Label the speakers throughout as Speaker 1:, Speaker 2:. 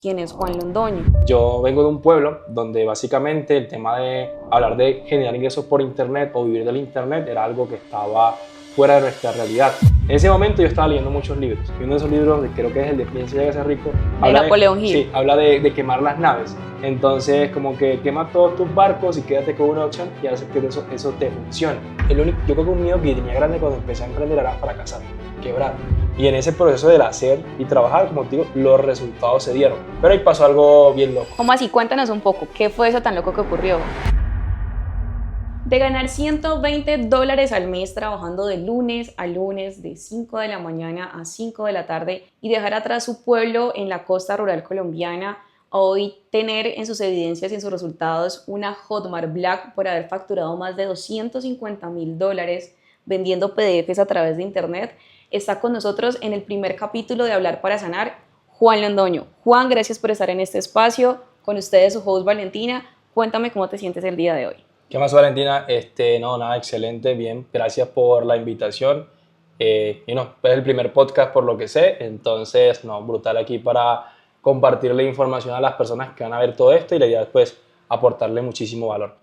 Speaker 1: quién es Juan Londoño.
Speaker 2: Yo vengo de un pueblo donde básicamente el tema de hablar de generar ingresos por internet o vivir del internet era algo que estaba fuera de nuestra realidad. En ese momento yo estaba leyendo muchos libros y uno de esos libros, creo que es el de Piensa y hágase rico,
Speaker 1: De Napoleón Hill.
Speaker 2: Sí, habla de quemar las naves. Entonces, como que quema todos tus barcos y quédate con una opción y haces que eso te funcione. Yo creo que un miedo que tenía grande cuando empecé a emprender era fracasar, quebrar. Y en ese proceso del hacer y trabajar, como te digo, los resultados se dieron. Pero ahí pasó algo bien loco.
Speaker 1: ¿Cómo así? Cuéntanos un poco, ¿qué fue eso tan loco que ocurrió? De ganar $120 al mes trabajando de lunes a lunes, de 5 de la mañana a 5 de la tarde y dejar atrás su pueblo en la costa rural colombiana, a hoy tener en sus evidencias y en sus resultados una Hotmart Black por haber facturado más de $250.000 vendiendo PDFs a través de internet, está con nosotros en el primer capítulo de Hablar para Sanar, Juan Londoño. Juan, gracias por estar en este espacio. Con ustedes su host Valentina. Cuéntame cómo te sientes el día de hoy.
Speaker 2: ¿Qué más, Valentina? No, nada, excelente, bien. Gracias por la invitación. Es el primer podcast por lo que sé, entonces, brutal aquí para compartirle información a las personas que van a ver todo esto y la idea es, pues, aportarle muchísimo valor.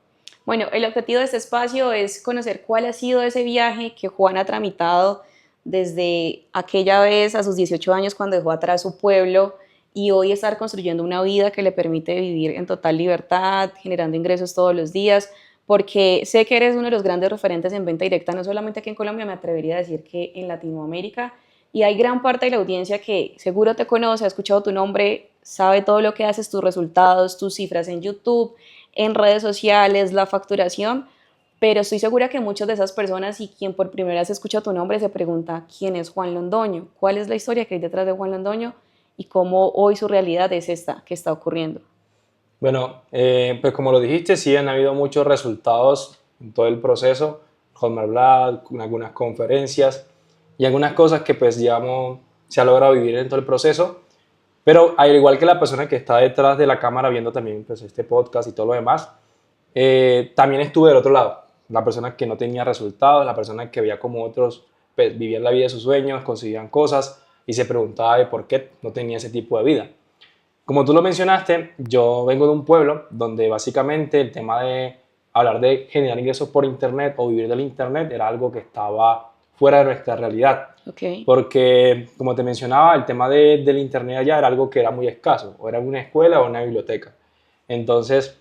Speaker 1: Bueno, el objetivo de este espacio es conocer cuál ha sido ese viaje que Juan ha tramitado desde aquella vez a sus 18 años cuando dejó atrás su pueblo y hoy estar construyendo una vida que le permite vivir en total libertad, generando ingresos todos los días, porque sé que eres uno de los grandes referentes en venta directa, no solamente aquí en Colombia, me atrevería a decir que en Latinoamérica, y hay gran parte de la audiencia que seguro te conoce, ha escuchado tu nombre, sabe todo lo que haces, tus resultados, tus cifras en YouTube, en redes sociales, la facturación, pero estoy segura que muchas de esas personas y quien por primera vez escucha tu nombre se pregunta ¿quién es Juan Londoño? ¿Cuál es la historia que hay detrás de Juan Londoño? Y cómo hoy su realidad es esta que está ocurriendo.
Speaker 2: Bueno, pues como lo dijiste, sí han habido muchos resultados en todo el proceso, Hotmart Black, algunas conferencias y algunas cosas que pues digamos se ha logrado vivir en todo el proceso, pero al igual que la persona que está detrás de la cámara viendo también pues este podcast y todo lo demás, también estuve del otro lado, la persona que no tenía resultados, la persona que veía como otros pues, vivían la vida de sus sueños, conseguían cosas y se preguntaba de por qué no tenía ese tipo de vida. Como tú lo mencionaste, yo vengo de un pueblo donde básicamente el tema de hablar de generar ingresos por internet o vivir del internet era algo que estaba fuera de nuestra realidad.
Speaker 1: Okay.
Speaker 2: Porque, como te mencionaba, el tema del internet allá era algo que era muy escaso, o era una escuela o una biblioteca. Entonces,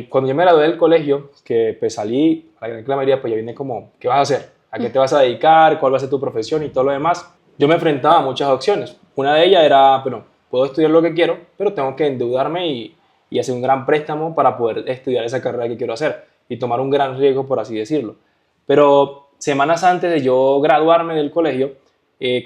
Speaker 2: cuando yo me gradué del colegio, que pues salí, la gran mayoría pues ya viene como, ¿qué vas a hacer? ¿A qué te vas a dedicar? ¿Cuál va a ser tu profesión? Y todo lo demás. Yo me enfrentaba a muchas opciones. Una de ellas era, bueno, puedo estudiar lo que quiero, pero tengo que endeudarme y hacer un gran préstamo para poder estudiar esa carrera que quiero hacer y tomar un gran riesgo, por así decirlo. Pero semanas antes de yo graduarme del colegio,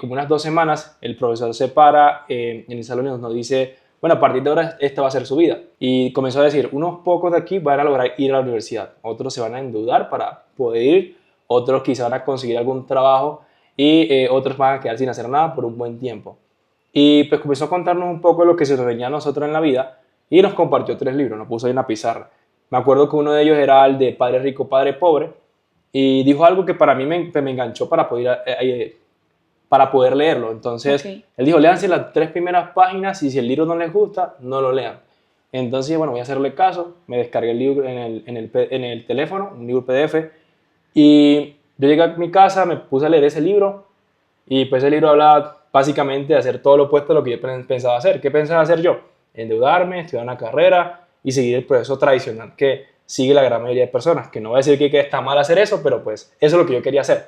Speaker 2: como unas 2 semanas, el profesor se para en el salón y nos dice, bueno, a partir de ahora esta va a ser su vida. Y comenzó a decir, unos pocos de aquí van a lograr ir a la universidad, otros se van a endeudar para poder ir, otros quizá van a conseguir algún trabajo y otros van a quedar sin hacer nada por un buen tiempo. Y pues comenzó a contarnos un poco de lo que se nos venía a nosotros en la vida y nos compartió 3 libros, nos puso ahí en la pizarra. Me acuerdo que uno de ellos era el de Padre Rico, Padre Pobre y dijo algo que para mí me enganchó para poder leerlo. Entonces,
Speaker 1: Okay.
Speaker 2: él dijo, léanse las 3 primeras páginas y si el libro no les gusta, no lo lean. Entonces, bueno, voy a hacerle caso, me descargué el libro en el teléfono, un libro PDF, y yo llegué a mi casa, me puse a leer ese libro y pues el libro habla básicamente de hacer todo lo opuesto a lo que yo pensaba hacer. ¿Qué pensaba hacer yo? Endeudarme, estudiar una carrera y seguir el proceso tradicional que sigue la gran mayoría de personas, que no voy a decir que está mal hacer eso, pero pues eso es lo que yo quería hacer.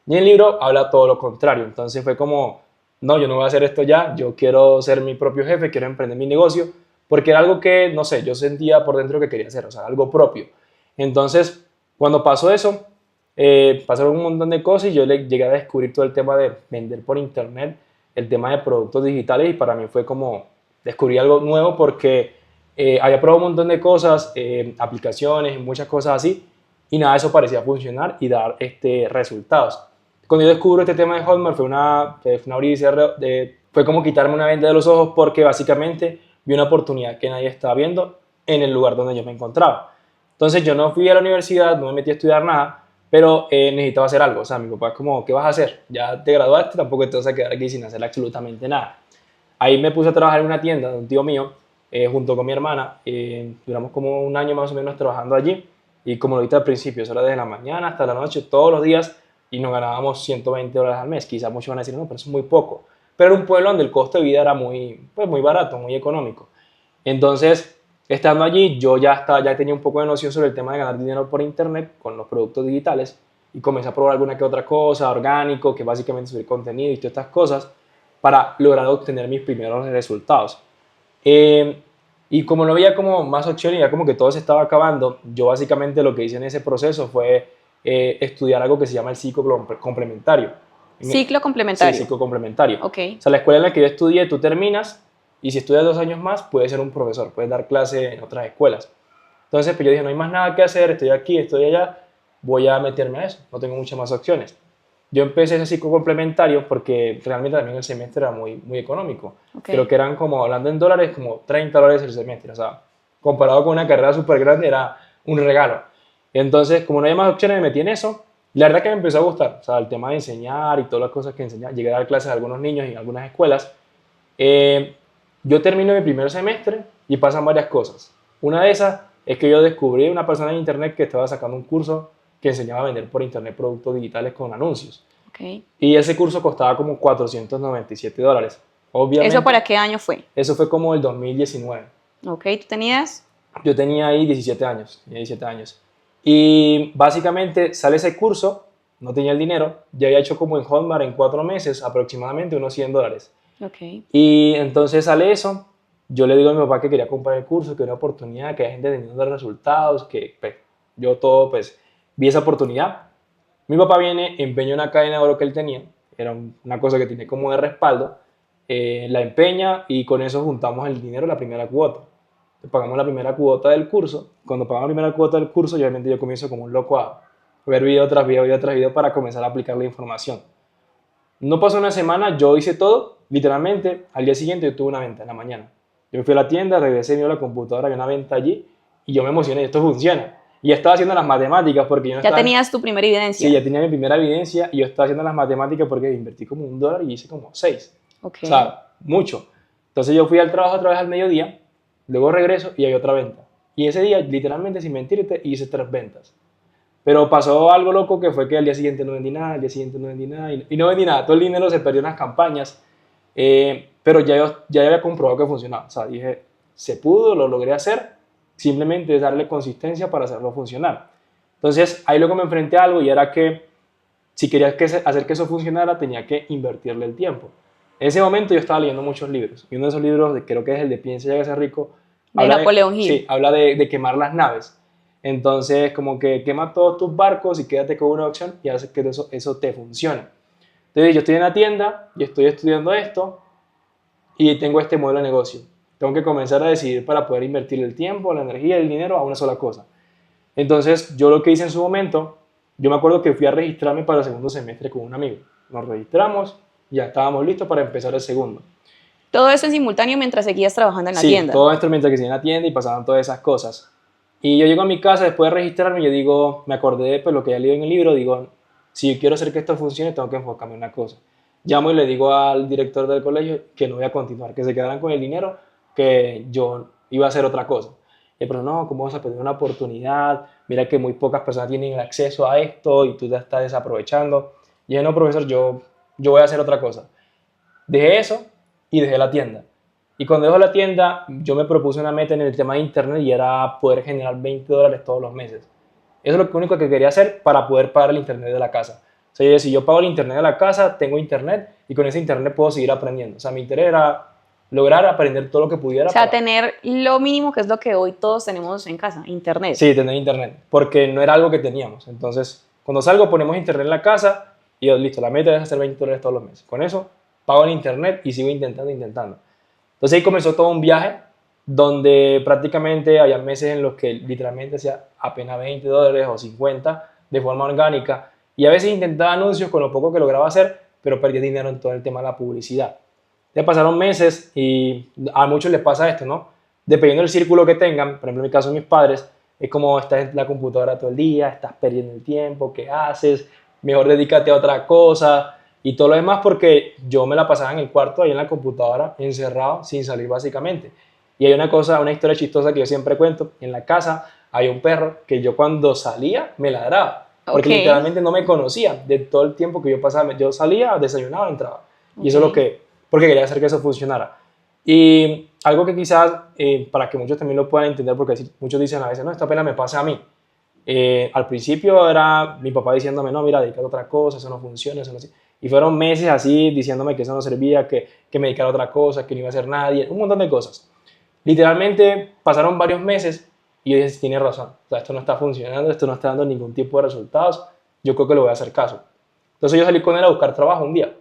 Speaker 2: Y el libro habla todo lo contrario, entonces fue como, no, yo no voy a hacer esto ya, yo quiero ser mi propio jefe, quiero emprender mi negocio, porque era algo que, no sé, yo sentía por dentro que quería hacer, o sea, algo propio. Entonces, cuando pasó eso, pasaron un montón de cosas y yo le llegué a descubrir todo el tema de vender por internet, el tema de productos digitales y para mí fue como descubrir algo nuevo porque había probado un montón de cosas, aplicaciones, muchas cosas así y nada de eso parecía funcionar y dar resultados. Cuando yo descubro este tema de Hotmart fue una odisea, fue como quitarme una venda de los ojos porque básicamente vi una oportunidad que nadie estaba viendo en el lugar donde yo me encontraba. Entonces yo no fui a la universidad, no me metí a estudiar nada, pero necesitaba hacer algo. O sea, mi papá es como, ¿qué vas a hacer? Ya te graduaste, tampoco te vas a quedar aquí sin hacer absolutamente nada. Ahí me puse a trabajar en una tienda de un tío mío, junto con mi hermana. Duramos como un año más o menos trabajando allí. Y como lo viste al principio, eso era desde la mañana hasta la noche, todos los días, y nos ganábamos $120 al mes. Quizás muchos van a decir, no, pero eso es muy poco. Pero era un pueblo donde el costo de vida era muy, pues, muy barato, muy económico. Entonces, estando allí, ya tenía un poco de noción sobre el tema de ganar dinero por internet con los productos digitales y comencé a probar alguna que otra cosa, orgánico, que básicamente subir contenido y todas estas cosas para lograr obtener mis primeros resultados. Eh, y como no había como más opciones, ya como que todo se estaba acabando, yo básicamente lo que hice en ese proceso fue estudiar algo que se llama el ciclo complementario.
Speaker 1: Ciclo
Speaker 2: Sí,
Speaker 1: complementario.
Speaker 2: ciclo complementario.
Speaker 1: Ok.
Speaker 2: O sea, la escuela en la que yo estudié, tú terminas y si estudias 2 años más, puedes ser un profesor, puedes dar clase en otras escuelas. Entonces, pues yo dije, no hay más nada que hacer, estoy aquí, estoy allá, voy a meterme a eso, no tengo muchas más opciones. Yo empecé ese ciclo complementario porque realmente también el semestre era muy, muy económico.
Speaker 1: Ok.
Speaker 2: Creo que eran como, hablando en dólares, como $30 el semestre. O sea, comparado con una carrera súper grande, era un regalo. Entonces, como no había más opciones, me metí en eso. La verdad que me empezó a gustar. O sea, el tema de enseñar y todas las cosas que enseñar. Llegué a dar clases a algunos niños en algunas escuelas. Eh, yo termino mi primer semestre y pasan varias cosas. Una de esas es que yo descubrí una persona en internet que estaba sacando un curso que enseñaba a vender por internet productos digitales con anuncios.
Speaker 1: Ok.
Speaker 2: Y ese curso costaba como $497. Obviamente,
Speaker 1: ¿Eso para qué año fue?
Speaker 2: eso fue como el 2019.
Speaker 1: Ok, ¿tú tenías?
Speaker 2: Yo tenía ahí 17 años, tenía 17 años. Y básicamente sale ese curso, no tenía el dinero, ya había hecho como en Hotmart en 4 meses aproximadamente unos $100.
Speaker 1: Ok.
Speaker 2: Y entonces sale eso, yo le digo a mi papá que quería comprar el curso, que era una oportunidad, que hay gente teniendo resultados, que pues, yo todo pues vi esa oportunidad. Mi papá viene, empeña una cadena de oro que él tenía, era una cosa que tiene como de respaldo, la empeña y con eso juntamos el dinero, la primera cuota. Pagamos la primera cuota del curso. Cuando pagamos la primera cuota del curso, obviamente yo comienzo como un loco a ver video tras video, video tras video para comenzar a aplicar la información. No pasó una semana, yo hice todo, literalmente, al día siguiente yo tuve una venta en la mañana. Yo fui a la tienda, regresé, vi la computadora, había una venta allí y yo me emocioné, esto funciona. Y ya estaba haciendo las matemáticas porque yo no
Speaker 1: Ya
Speaker 2: estaba...
Speaker 1: tenías tu primera evidencia.
Speaker 2: Sí, ya tenía mi primera evidencia y yo estaba haciendo las matemáticas porque invertí como $1 y hice como 6.
Speaker 1: Ok.
Speaker 2: O sea, mucho. Entonces yo fui al trabajo otra vez al mediodía, luego regreso y hay otra venta. Y ese día, literalmente, sin mentirte, hice 3 ventas. Pero pasó algo loco que fue que al día siguiente no vendí nada, al día siguiente no vendí nada y no vendí nada. Todo el dinero se perdió en las campañas, pero ya había comprobado que funcionaba. O sea, dije, se pudo, lo logré hacer, simplemente es darle consistencia para hacerlo funcionar. Entonces ahí luego me enfrenté a algo y era que si quería hacer que eso funcionara tenía que invertirle el tiempo. En ese momento yo estaba leyendo muchos libros y uno de esos libros, creo que es el de Piensa y hágase rico,
Speaker 1: De Napoleón Hill.
Speaker 2: sí, habla de quemar las naves. Entonces, como que quema todos tus barcos y quédate con una opción y hace que eso te funcione. Entonces, yo estoy en la tienda y estoy estudiando esto y tengo este modelo de negocio. Tengo que comenzar a decidir para poder invertir el tiempo, la energía, el dinero a una sola cosa. Entonces, yo lo que hice en su momento, yo me acuerdo que fui a registrarme para el segundo semestre con un amigo. Nos registramos, ya estábamos listos para empezar el segundo.
Speaker 1: Todo eso en simultáneo mientras seguías trabajando en la
Speaker 2: Sí,
Speaker 1: tienda.
Speaker 2: todo esto mientras que seguía en la tienda y pasaban todas esas cosas. Y yo llego a mi casa después de registrarme y yo digo, me acordé de pues, lo que ya leí en el libro, digo, si yo quiero hacer que esto funcione, tengo que enfocarme en una cosa. Llamo y le digo al director del colegio que no voy a continuar, que se quedaran con el dinero, que yo iba a hacer otra cosa. Y pero no, ¿cómo vas a perder una oportunidad? Mira que muy pocas personas tienen el acceso a esto y tú te estás desaprovechando. Y yo, no, profesor, yo voy a hacer otra cosa. Dejé eso y dejé la tienda. Y cuando dejo la tienda, yo me propuse una meta en el tema de internet y era poder generar $20 todos los meses. Eso es lo único que quería hacer para poder pagar el internet de la casa. O sea, si yo pago el internet de la casa, tengo internet y con ese internet puedo seguir aprendiendo. O sea, mi interés era lograr aprender todo lo que pudiera.
Speaker 1: O sea, tener lo mínimo que es lo que hoy todos tenemos en casa, internet.
Speaker 2: Sí, tener internet, porque no era algo que teníamos. Entonces, cuando salgo ponemos internet en la casa y yo, listo, la meta es hacer $20 todos los meses. Con eso pago el internet y sigo intentando. Entonces ahí comenzó todo un viaje donde prácticamente había meses en los que literalmente hacía apenas $20 o 50 de forma orgánica y a veces intentaba anuncios con lo poco que lograba hacer, pero perdía dinero en todo el tema de la publicidad. Ya pasaron meses y a muchos les pasa esto, ¿no? Dependiendo del círculo que tengan, por ejemplo en mi caso mis padres, es como estás en la computadora todo el día, estás perdiendo el tiempo, ¿qué haces? Mejor dedícate a otra cosa. Y todo lo demás porque yo me la pasaba en el cuarto, ahí en la computadora, encerrado, sin salir básicamente. Y hay una cosa, una historia chistosa que yo siempre cuento. En la casa hay un perro que yo cuando salía me ladraba, porque
Speaker 1: Ok,
Speaker 2: literalmente no me conocía de todo el tiempo que yo pasaba. Yo salía, desayunaba, entraba. Y
Speaker 1: ok.
Speaker 2: eso es lo que, porque quería hacer que eso funcionara. Y algo que quizás, para que muchos también lo puedan entender, porque muchos dicen a veces, no, esta pena me pasa a mí. Al principio era mi papá diciéndome, no, mira, dedícate a otra cosa, eso no funciona, eso no sirve. Y fueron meses así diciéndome que eso no servía, que me dedicara a otra cosa, que no iba a hacer nadie, un montón de cosas. Literalmente pasaron varios meses y yo dije, tiene razón, o sea, esto no está funcionando, esto no está dando ningún tipo de resultados, yo creo que le voy a hacer caso. Entonces yo salí con él a buscar trabajo un día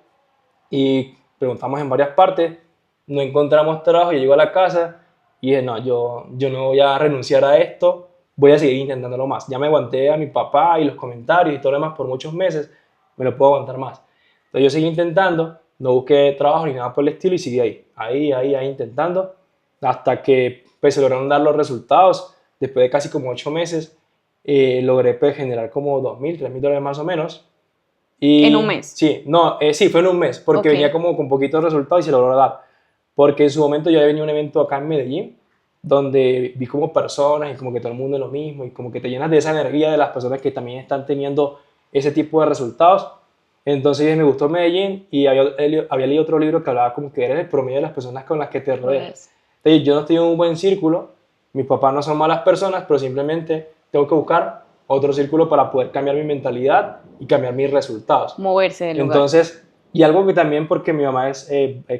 Speaker 2: y preguntamos en varias partes, no encontramos trabajo, yo llego a la casa y dije, no, yo no voy a renunciar a esto, voy a seguir intentándolo más. Ya me aguanté a mi papá y los comentarios y todo lo demás por muchos meses, me lo puedo aguantar más. Entonces yo seguí intentando, no busqué trabajo ni nada por el estilo y seguí ahí intentando, hasta que pues, se lograron dar los resultados. Después de casi como 8 meses, logré pues, generar como 2.000, 3.000 dólares más o menos.
Speaker 1: En un
Speaker 2: Y
Speaker 1: mes.
Speaker 2: sí, no, sí, fue en un mes, porque
Speaker 1: Ok.
Speaker 2: venía como con poquitos resultados y se logró dar. Porque en su momento yo había venido a un evento acá en Medellín, donde vi como personas y como que todo el mundo es lo mismo y como que te llenas de esa energía de las personas que también están teniendo ese tipo de resultados. Entonces me gustó Medellín y había leído otro libro que hablaba como que eres el promedio de las personas con las que te rodeas.
Speaker 1: Pues,
Speaker 2: Entonces yo no estoy en un buen círculo, mis papás no son malas personas, pero simplemente tengo que buscar otro círculo para poder cambiar mi mentalidad y cambiar mis resultados.
Speaker 1: moverse del lugar.
Speaker 2: Entonces, y algo que también porque mi mamá es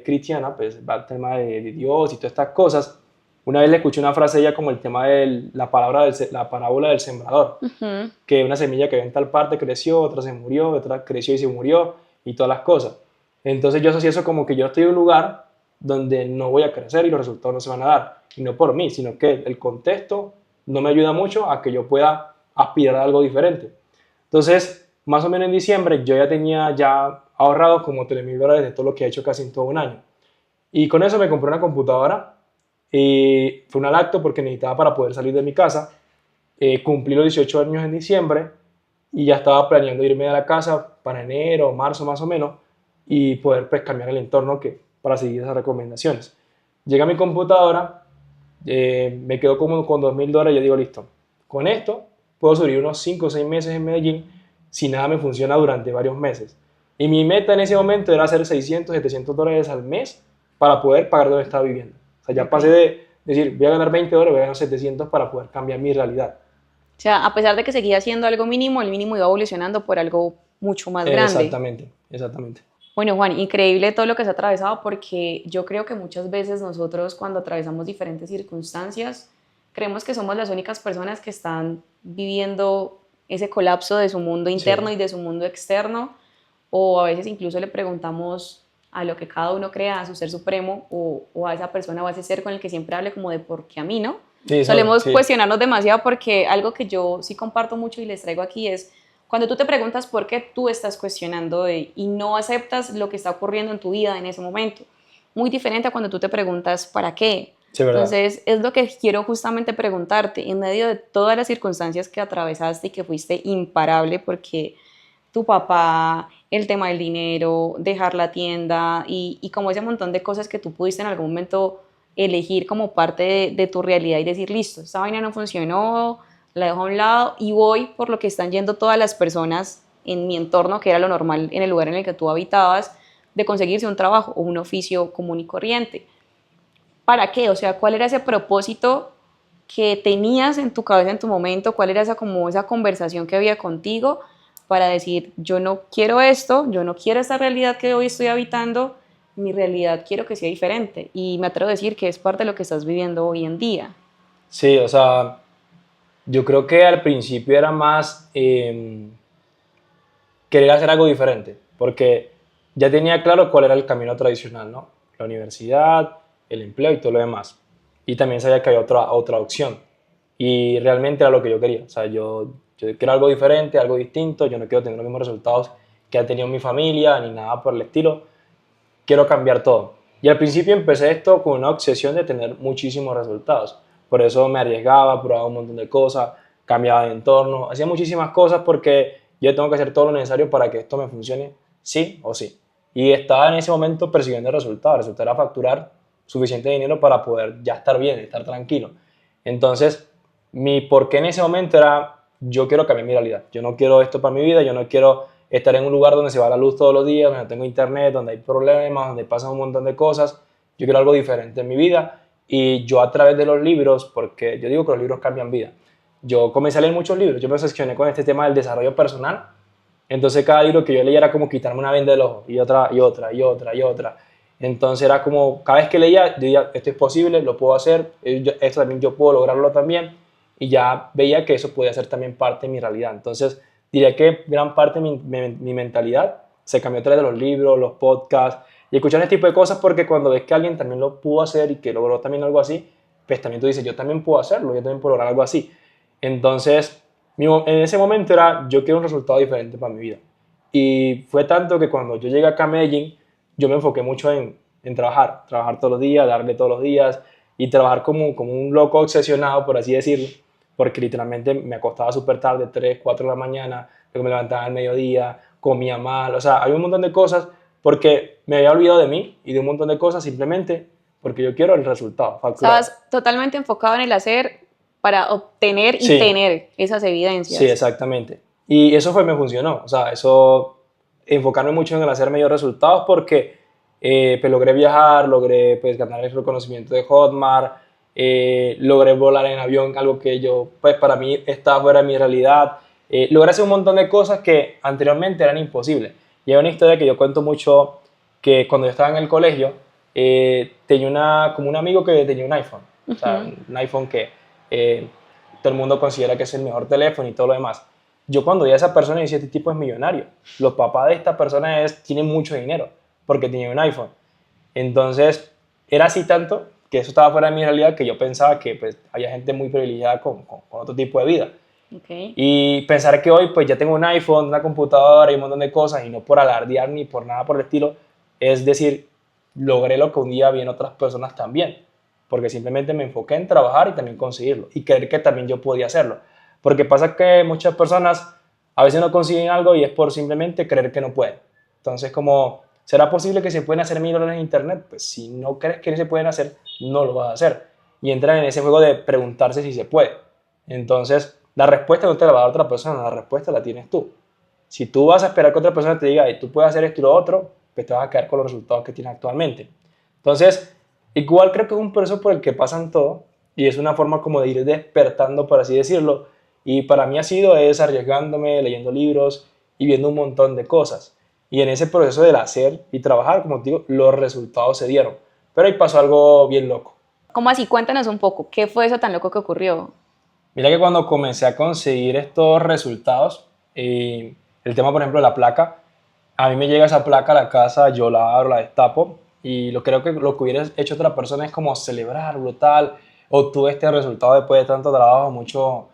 Speaker 2: cristiana, pues va al tema de Dios y todas estas cosas. Una vez le escuché una frase de ella como el tema de la parábola del sembrador,
Speaker 1: Ujú.
Speaker 2: que una semilla que había en tal parte creció, otra se murió, otra creció y se murió y todas las cosas. Entonces yo asocié eso como que yo estoy en un lugar donde no voy a crecer y los resultados no se van a dar. Y no por mí, sino que el contexto no me ayuda mucho a que yo pueda aspirar a algo diferente. Entonces, más o menos en diciembre yo ya tenía ya ahorrado como 3.000 dólares de todo lo que he hecho casi en todo un año. Y con eso me compré una computadora y fue una lacto porque necesitaba para poder salir de mi casa. Cumplí los 18 años en diciembre y ya estaba planeando irme de la casa para enero o marzo más o menos y poder pues cambiar el entorno para seguir esas recomendaciones. Llega mi computadora, me quedo como con 2.000 dólares y yo digo, listo, con esto puedo subir unos 5 o 6 meses en Medellín si nada me funciona durante varios meses. Y mi meta en ese momento era hacer 600, 700 dólares al mes para poder pagar donde estaba viviendo. O sea, ya
Speaker 1: Ok.
Speaker 2: pasé de decir, voy a ganar 20 dólares, voy a ganar 700 para poder cambiar mi realidad.
Speaker 1: O sea, a pesar de que seguía siendo algo mínimo, el mínimo iba evolucionando por algo mucho más grande.
Speaker 2: Exactamente, exactamente.
Speaker 1: Bueno, Juan, increíble todo lo que se ha atravesado porque yo creo que muchas veces nosotros cuando atravesamos diferentes circunstancias creemos que somos las únicas personas que están viviendo ese colapso de su mundo interno
Speaker 2: Sí,
Speaker 1: y de su mundo externo, o a veces incluso le preguntamos a lo que cada uno crea, a su ser supremo o a esa persona o a ese ser con el que siempre hable como de por qué a mí, ¿no?
Speaker 2: sí, eso,
Speaker 1: Solemos
Speaker 2: sí,
Speaker 1: cuestionarnos demasiado porque algo que yo sí comparto mucho y les traigo aquí es cuando tú te preguntas por qué tú estás cuestionando y no aceptas lo que está ocurriendo en tu vida en ese momento. Muy diferente a cuando tú te preguntas para qué.
Speaker 2: sí, verdad.
Speaker 1: Entonces, es lo que quiero justamente preguntarte, en medio de todas las circunstancias que atravesaste y que fuiste imparable porque tu papá, el tema del dinero, dejar la tienda y como ese montón de cosas que tú pudiste en algún momento elegir como parte de tu realidad y decir, listo, esta vaina no funcionó, la dejo a un lado y voy por lo que están yendo todas las personas en mi entorno, que era lo normal en el lugar en el que tú habitabas, de conseguirse un trabajo o un oficio común y corriente. ¿Para qué? O sea, ¿cuál era ese propósito que tenías en tu cabeza en tu momento? ¿Cuál era esa, como esa conversación que había contigo para decir, yo no quiero esto, yo no quiero esta realidad que hoy estoy habitando, mi realidad quiero que sea diferente? Y me atrevo a decir que es parte de lo que estás viviendo hoy en día.
Speaker 2: Sí, o sea, yo creo que al principio era más querer hacer algo diferente, porque ya tenía claro cuál era el camino tradicional, ¿no? La universidad, el empleo y todo lo demás. Y también sabía que había otra opción. Y realmente era lo que yo quería. O sea, yo quiero algo diferente, algo distinto, yo no quiero tener los mismos resultados que ha tenido mi familia, ni nada por el estilo. Quiero cambiar todo. Y al principio empecé esto con una obsesión de tener muchísimos resultados. Por eso me arriesgaba, probaba un montón de cosas, cambiaba de entorno, hacía muchísimas cosas porque yo tengo que hacer todo lo necesario para que esto me funcione sí o sí. Y estaba en ese momento persiguiendo el resultado. El resultado era facturar suficiente dinero para poder ya estar bien, estar tranquilo. Entonces, mi porqué en ese momento era, yo quiero cambiar mi realidad. Yo no quiero esto para mi vida, yo no quiero estar en un lugar donde se va la luz todos los días, donde no tengo internet, donde hay problemas, donde pasan un montón de cosas. Yo quiero algo diferente en mi vida y yo a través de los libros, porque yo digo que los libros cambian vida, yo comencé a leer muchos libros, yo me obsesioné con este tema del desarrollo personal, entonces cada libro que yo leía era como quitarme una venda del ojo y otra y otra y otra y otra. Entonces era como, cada vez que leía, yo decía, esto es posible, lo puedo hacer, esto también yo puedo lograrlo también, y ya veía que eso podía ser también parte de mi realidad. Entonces diría que gran parte de mi mentalidad se cambió a través de los libros, los podcasts y escuchar este tipo de cosas, porque cuando ves que alguien también lo pudo hacer y que logró también algo así, pues también tú dices, yo también puedo hacerlo, yo también puedo lograr algo así. Entonces, en ese momento era, yo quiero un resultado diferente para mi vida. Y fue tanto que cuando yo llegué acá a Medellín, yo me enfoqué mucho en trabajar todos los días, darle todos los días y trabajar como un loco obsesionado, por así decirlo, porque literalmente me acostaba súper tarde, 3 4 de la mañana, luego me levantaba al mediodía, comía mal, o sea, hay un montón de cosas porque me había olvidado de mí y de un montón de cosas simplemente porque yo quiero el resultado, facturar.
Speaker 1: Estabas totalmente enfocado en el hacer para obtener y
Speaker 2: Sí,
Speaker 1: tener esas
Speaker 2: sí,
Speaker 1: evidencias.
Speaker 2: exactamente. Y eso me funcionó, o sea, eso, enfocarme mucho en el hacer mejores resultados porque pues logré viajar, logré pues ganar el reconocimiento de Hotmart, logré volar en avión, algo que yo, pues para mí estaba fuera de mi realidad, logré hacer un montón de cosas que anteriormente eran imposibles. Y hay una historia que yo cuento mucho, que cuando yo estaba en el colegio, tenía como un amigo que tenía un iPhone, o sea,
Speaker 1: Ujú.
Speaker 2: un iPhone que eh, todo el mundo considera que es el mejor teléfono y todo lo demás. Yo cuando vi a esa persona decía, este tipo es millonario. Los papás de esta persona tienen mucho dinero porque tienen un iPhone. Entonces, era así tanto que eso estaba fuera de mi realidad que yo pensaba que pues, había gente muy privilegiada con otro tipo de vida.
Speaker 1: Okay.
Speaker 2: Y pensar que hoy pues ya tengo un iPhone, una computadora y un montón de cosas y no por alardear ni por nada por el estilo, es decir, logré lo que un día vi en otras personas también, porque simplemente me enfoqué en trabajar y también conseguirlo y creer que también yo podía hacerlo. Porque pasa que muchas personas a veces no consiguen algo y es por simplemente creer que no pueden. Entonces, como, ¿será posible que se pueden hacer millones en internet? Pues si no crees que no se pueden hacer, no lo vas a hacer. Y entran en ese juego de preguntarse si se puede. Entonces, la respuesta no te la va a dar otra persona, la respuesta la tienes tú. Si tú vas a esperar que otra persona te diga, tú puedes hacer esto y lo otro, pues te vas a quedar con los resultados que tienes actualmente. Entonces, igual creo que es un proceso por el que pasan todo y es una forma como de ir despertando, por así decirlo. Y para mí ha sido es arriesgándome, leyendo libros y viendo un montón de cosas. Y en ese proceso del hacer y trabajar, como te digo, los resultados se dieron. Pero ahí pasó algo bien loco.
Speaker 1: ¿Cómo así? Cuéntanos un poco. ¿Qué fue eso tan loco que ocurrió?
Speaker 2: Mira que cuando comencé a conseguir estos resultados, el tema, por ejemplo, de la placa, a mí me llega esa placa a la casa, yo la abro, la destapo, y creo que lo que hubiera hecho otra persona es como celebrar, brutal, obtuve este resultado después de tanto trabajo, mucho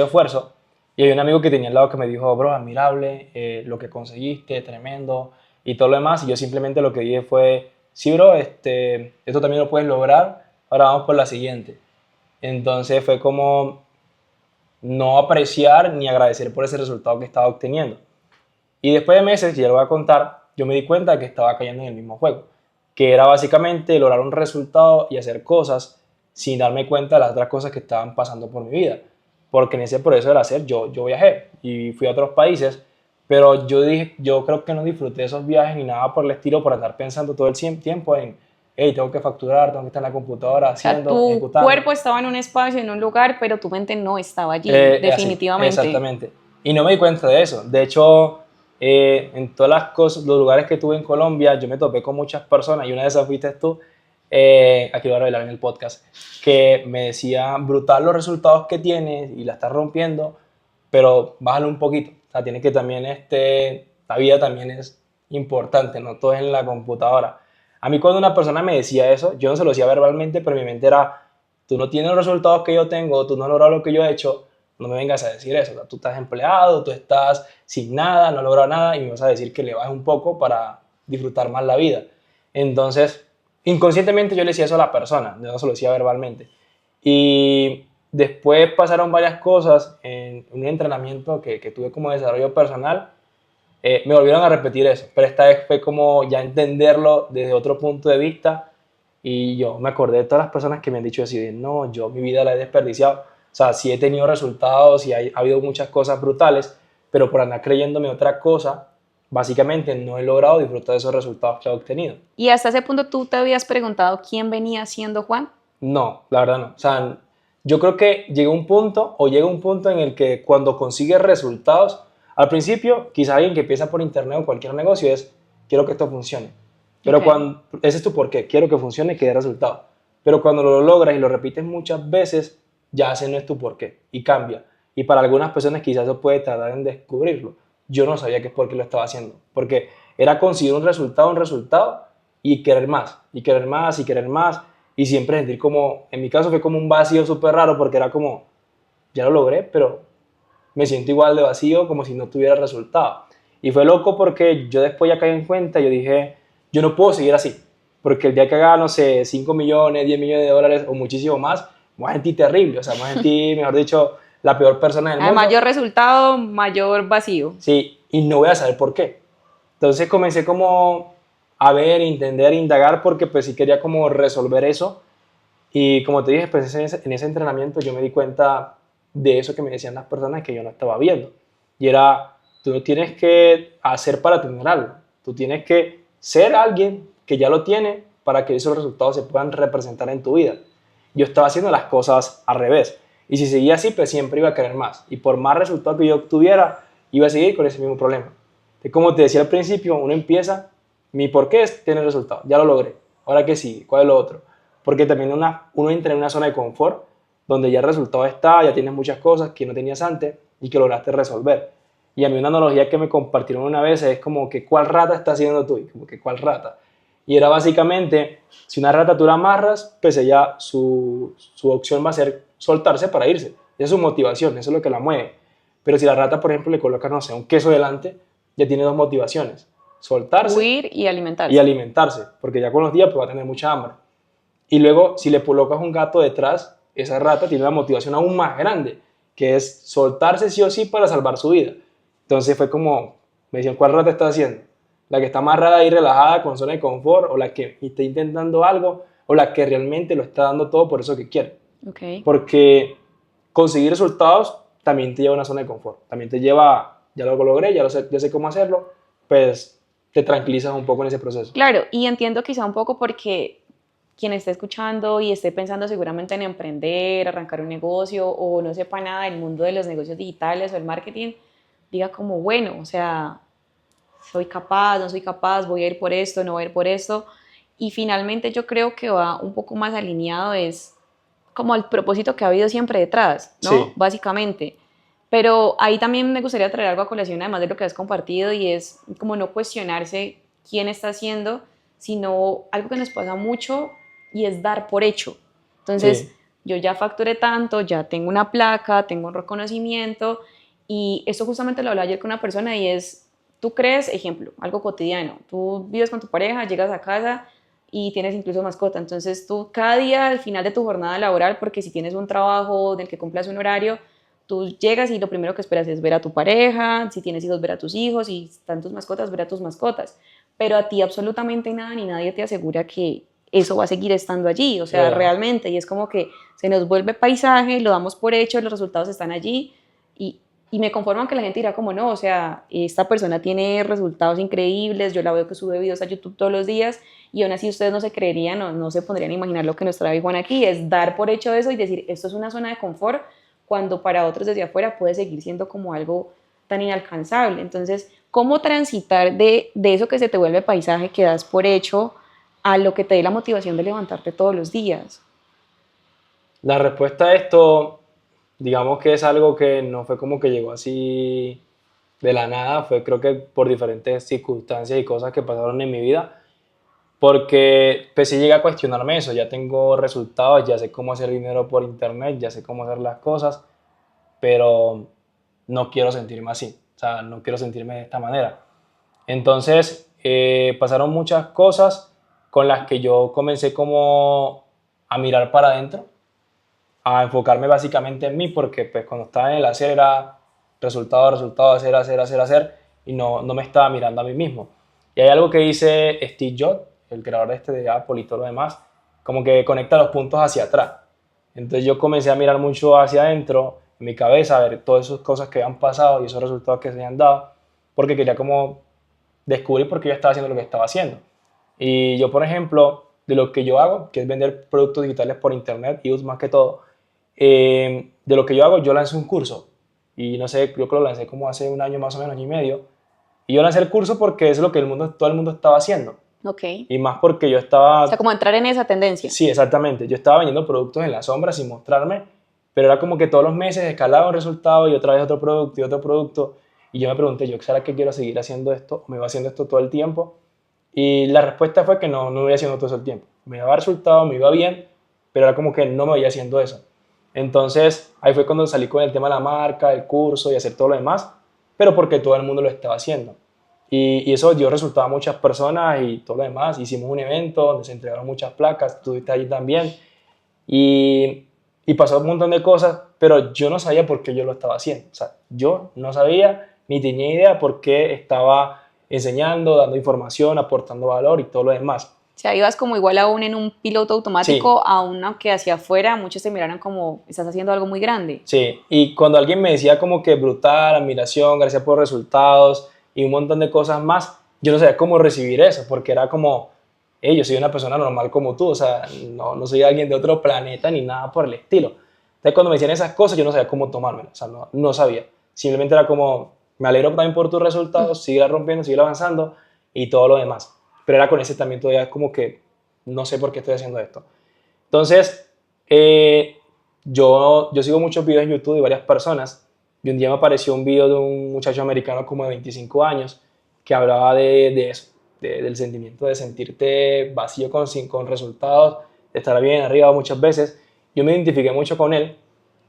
Speaker 2: esfuerzo. Y hay un amigo que tenía al lado que me dijo, bro, admirable, lo que conseguiste, tremendo, y todo lo demás. Y yo simplemente lo que dije fue, sí, bro, esto también lo puedes lograr, ahora vamos por la siguiente. Entonces fue como no apreciar ni agradecer por ese resultado que estaba obteniendo. Y después de meses, y ya lo voy a contar, yo me di cuenta de que estaba cayendo en el mismo juego, que era básicamente lograr un resultado y hacer cosas sin darme cuenta de las otras cosas que estaban pasando por mi vida. Porque en ese proceso del hacer, yo viajé y fui a otros países, pero yo dije, yo creo que no disfruté esos viajes ni nada por el estilo, por andar pensando todo el tiempo en, hey, tengo que facturar, tengo que estar en la computadora
Speaker 1: O sea,
Speaker 2: haciendo,
Speaker 1: tu
Speaker 2: ejecutando.
Speaker 1: cuerpo estaba en un espacio, en un lugar, pero tu mente no estaba allí,
Speaker 2: Así,
Speaker 1: definitivamente.
Speaker 2: exactamente. Y no me di cuenta de eso. De hecho, en todas las cosas, los lugares que tuve en Colombia, yo me topé con muchas personas y una de esas fuiste tú, aquí lo voy a revelar en el podcast, que me decía, brutal los resultados que tienes y la estás rompiendo, pero bájalo un poquito. O sea, tienes que también, la vida también es importante, no todo es en la computadora. A mí cuando una persona me decía eso, yo no se lo decía verbalmente, pero mi mente era, tú no tienes los resultados que yo tengo, tú no has logrado lo que yo he hecho, no me vengas a decir eso. O sea, tú estás empleado, tú estás sin nada, no has logrado nada y me vas a decir que le bajes un poco para disfrutar más la vida. Entonces, inconscientemente yo le decía eso a la persona, yo no se lo decía verbalmente. Y después pasaron varias cosas en un entrenamiento que tuve como desarrollo personal. me volvieron a repetir eso, pero esta vez fue como ya entenderlo desde otro punto de vista y yo me acordé de todas las personas que me han dicho así de, no, yo mi vida la he desperdiciado, o sea, sí he tenido resultados y ha habido muchas cosas brutales, pero por andar creyéndome otra cosa, básicamente no he logrado disfrutar de esos resultados que he obtenido.
Speaker 1: Y hasta ese punto tú te habías preguntado quién venía siendo Juan.
Speaker 2: No, la verdad no. O sea, yo creo que llega un punto en el que cuando consigues resultados, al principio, quizá alguien que empieza por internet o cualquier negocio es, quiero que esto funcione. Pero
Speaker 1: Ok.
Speaker 2: cuando, ese es tu porqué, quiero que funcione y que dé resultado. Pero cuando lo logras y lo repites muchas veces, ya ese no es tu porqué y cambia. Y para algunas personas quizás eso puede tardar en descubrirlo. Yo no sabía que es por qué lo estaba haciendo, porque era conseguir un resultado y querer más, y querer más, y querer más y siempre sentir como, en mi caso fue como un vacío súper raro porque era como, ya lo logré, pero me siento igual de vacío como si no tuviera resultado. Y fue loco porque yo después ya caí en cuenta, yo dije, yo no puedo seguir así, porque el día que haga, no sé, 5 millones, 10 millones de dólares o muchísimo más, me voy a sentir terrible, o sea, me voy a sentir, mejor dicho, la peor persona del
Speaker 1: A
Speaker 2: mundo.
Speaker 1: mayor resultado, mayor vacío.
Speaker 2: Sí, y no voy a saber por qué. Entonces comencé como a ver, entender, indagar, porque pues sí quería como resolver eso. Y como te dije, pues en ese entrenamiento yo me di cuenta de eso que me decían las personas que yo no estaba viendo. Y era, tú no tienes que hacer para tener algo, tú tienes que ser alguien que ya lo tiene para que esos resultados se puedan representar en tu vida. Yo estaba haciendo las cosas al revés. Y si seguía así, pues siempre iba a querer más. Y por más resultados que yo obtuviera, iba a seguir con ese mismo problema. Es como te decía al principio, uno empieza, mi por qué es tener resultados, ya lo logré. Ahora que sí, ¿cuál es lo otro? Porque también uno entra en una zona de confort donde ya el resultado está, ya tienes muchas cosas que no tenías antes y que lograste resolver. Y a mí una analogía que me compartieron una vez es como que ¿cuál rata estás haciendo tú? Y como que ¿cuál rata? Y era básicamente, si una rata tú la amarras, pues ella, su opción va a ser soltarse para irse. Esa es su motivación, eso es lo que la mueve. Pero si la rata, por ejemplo, le coloca, no sé, un queso delante, ya tiene dos motivaciones, soltarse
Speaker 1: Huir y
Speaker 2: y
Speaker 1: alimentarse.
Speaker 2: alimentarse, porque ya con los días pues, va a tener mucha hambre. Y luego, si le colocas un gato detrás, esa rata tiene una motivación aún más grande, que es soltarse sí o sí para salvar su vida. Entonces fue como, me decían, ¿cuál rata estás haciendo? ¿La que está amarrada y relajada con zona de confort? ¿O la que está intentando algo? ¿O la que realmente lo está dando todo por eso que quiere?
Speaker 1: Ok.
Speaker 2: Porque conseguir resultados también te lleva a una zona de confort. También te lleva, ya lo logré, ya sé cómo hacerlo, pues te tranquilizas un poco en ese proceso.
Speaker 1: Claro, y entiendo quizá un poco porque quien esté escuchando y esté pensando seguramente en emprender, arrancar un negocio o no sepa nada del mundo de los negocios digitales o el marketing, diga como, bueno, o sea, soy capaz, no soy capaz, voy a ir por esto, no voy a ir por esto. Y finalmente yo creo que va un poco más alineado es como el propósito que ha habido siempre detrás, ¿no?
Speaker 2: Sí,
Speaker 1: Básicamente. Pero ahí también me gustaría traer algo a colación, además de lo que has compartido, y es como no cuestionarse quién está haciendo, sino algo que nos pasa mucho y es dar por hecho. Entonces,
Speaker 2: sí,
Speaker 1: yo ya facturé tanto, ya tengo una placa, tengo un reconocimiento, y esto justamente lo hablaba ayer con una persona y es, tú crees, ejemplo, algo cotidiano, tú vives con tu pareja, llegas a casa y tienes incluso mascota. Entonces tú cada día al final de tu jornada laboral, porque si tienes un trabajo del que cumplas un horario, tú llegas y lo primero que esperas es ver a tu pareja, si tienes hijos, ver a tus hijos, si están tus mascotas, ver a tus mascotas. Pero a ti absolutamente nada ni nadie te asegura que eso va a seguir estando allí, o sea,
Speaker 2: real.
Speaker 1: realmente, y es como que se nos vuelve paisaje, lo damos por hecho, los resultados están allí, y, y me conformo que la gente dirá como no, o sea, esta persona tiene resultados increíbles, yo la veo que sube videos a YouTube todos los días, y aún así ustedes no se creerían o no se podrían imaginar lo que nos trae Juan aquí, es dar por hecho eso y decir, esto es una zona de confort, cuando para otros desde afuera puede seguir siendo como algo tan inalcanzable. Entonces, ¿cómo transitar de eso que se te vuelve paisaje, que das por hecho, a lo que te dé la motivación de levantarte todos los días?
Speaker 2: La respuesta a esto, digamos que es algo que no fue como que llegó así de la nada, fue creo que por diferentes circunstancias y cosas que pasaron en mi vida, porque pues sí llegué a cuestionarme eso, ya tengo resultados, ya sé cómo hacer dinero por internet, ya sé cómo hacer las cosas, pero no quiero sentirme así, o sea, no quiero sentirme de esta manera. Entonces, pasaron muchas cosas con las que yo comencé como a mirar para adentro, a enfocarme básicamente en mí, porque pues cuando estaba en el hacer era resultado, resultado, hacer, hacer, hacer, hacer, y no me estaba mirando a mí mismo. Y hay algo que dice Steve Jobs, el creador de de Apple y todo lo demás, como que conecta los puntos hacia atrás. Entonces yo comencé a mirar mucho hacia adentro, en mi cabeza, a ver todas esas cosas que han pasado y esos resultados que se han dado, porque quería como descubrir por qué yo estaba haciendo lo que estaba haciendo. Y yo, por ejemplo, de lo que yo hago, que es vender productos digitales por internet, y más que todo, de lo que yo hago, yo lancé un curso. Y no sé, creo que lo lancé como hace un año más o menos, año y medio. Y yo lancé el curso porque es lo que todo el mundo estaba haciendo.
Speaker 1: Ok.
Speaker 2: Y más porque yo estaba...
Speaker 1: O sea, como entrar en esa tendencia.
Speaker 2: Sí, exactamente. Yo estaba vendiendo productos en la sombra sin mostrarme, pero era como que todos los meses escalaba un resultado y otra vez otro producto y otro producto. Y yo me pregunté, ¿yo será que quiero seguir haciendo esto? ¿O me iba haciendo esto todo el tiempo? Y la respuesta fue que no iba haciendo todo eso el tiempo. Me daba resultados, me iba bien, pero era como que no me veía haciendo eso. Entonces, ahí fue cuando salí con el tema de la marca, el curso y hacer todo lo demás, pero porque todo el mundo lo estaba haciendo. Y eso dio resultado a muchas personas y todo lo demás. Hicimos un evento donde se entregaron muchas placas, estuviste allí también. Y pasó un montón de cosas, pero yo no sabía por qué yo lo estaba haciendo. O sea, yo no sabía ni tenía idea por qué estaba enseñando, dando información, aportando valor y todo lo demás.
Speaker 1: O sea, ibas como igual aún en un piloto automático,
Speaker 2: Sí.
Speaker 1: aún aunque hacia afuera muchos te miraran como estás haciendo algo muy grande.
Speaker 2: Sí, y cuando alguien me decía como que brutal, admiración, gracias por los resultados y un montón de cosas más, yo no sabía cómo recibir eso, porque era como, hey, yo soy una persona normal como tú, o sea, no soy alguien de otro planeta ni nada por el estilo. Entonces cuando me decían esas cosas yo no sabía cómo tomármelo, o sea, no sabía. Simplemente era como, me alegro también por tus resultados, sigue rompiendo, sigue avanzando y todo lo demás. Pero era con ese también todavía como que no sé por qué estoy haciendo esto. Entonces, yo sigo muchos videos en YouTube de varias personas y un día me apareció un video de un muchacho americano como de 25 años que hablaba de eso, del sentimiento de sentirte vacío con resultados, de estar bien arriba muchas veces. Yo me identifiqué mucho con él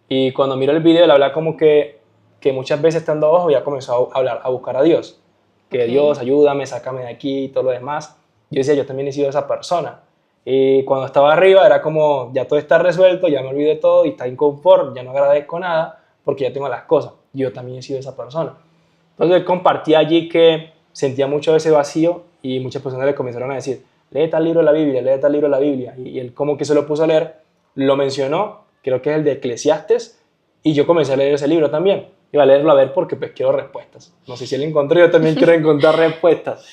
Speaker 2: y cuando miro el video él habla como que muchas veces estando abajo ya comenzó a hablar, a buscar a Dios. Que
Speaker 1: Ok.
Speaker 2: Dios, ayúdame, sácame de aquí y todo lo demás. Yo decía, yo también he sido esa persona. Y cuando estaba arriba era como, ya todo está resuelto, ya me olvidé de todo y está en confort, ya no agradezco nada porque ya tengo las cosas. Yo también he sido esa persona. Entonces compartí allí que sentía mucho ese vacío y muchas personas le comenzaron a decir, lee tal libro de la Biblia, lee tal libro de la Biblia. Y él como que se lo puso a leer, lo mencionó, creo que es el de Eclesiastes, y yo comencé a leer ese libro también. Iba a leerlo a ver porque pues quiero respuestas. No sé si él encontró, yo también quiero encontrar respuestas.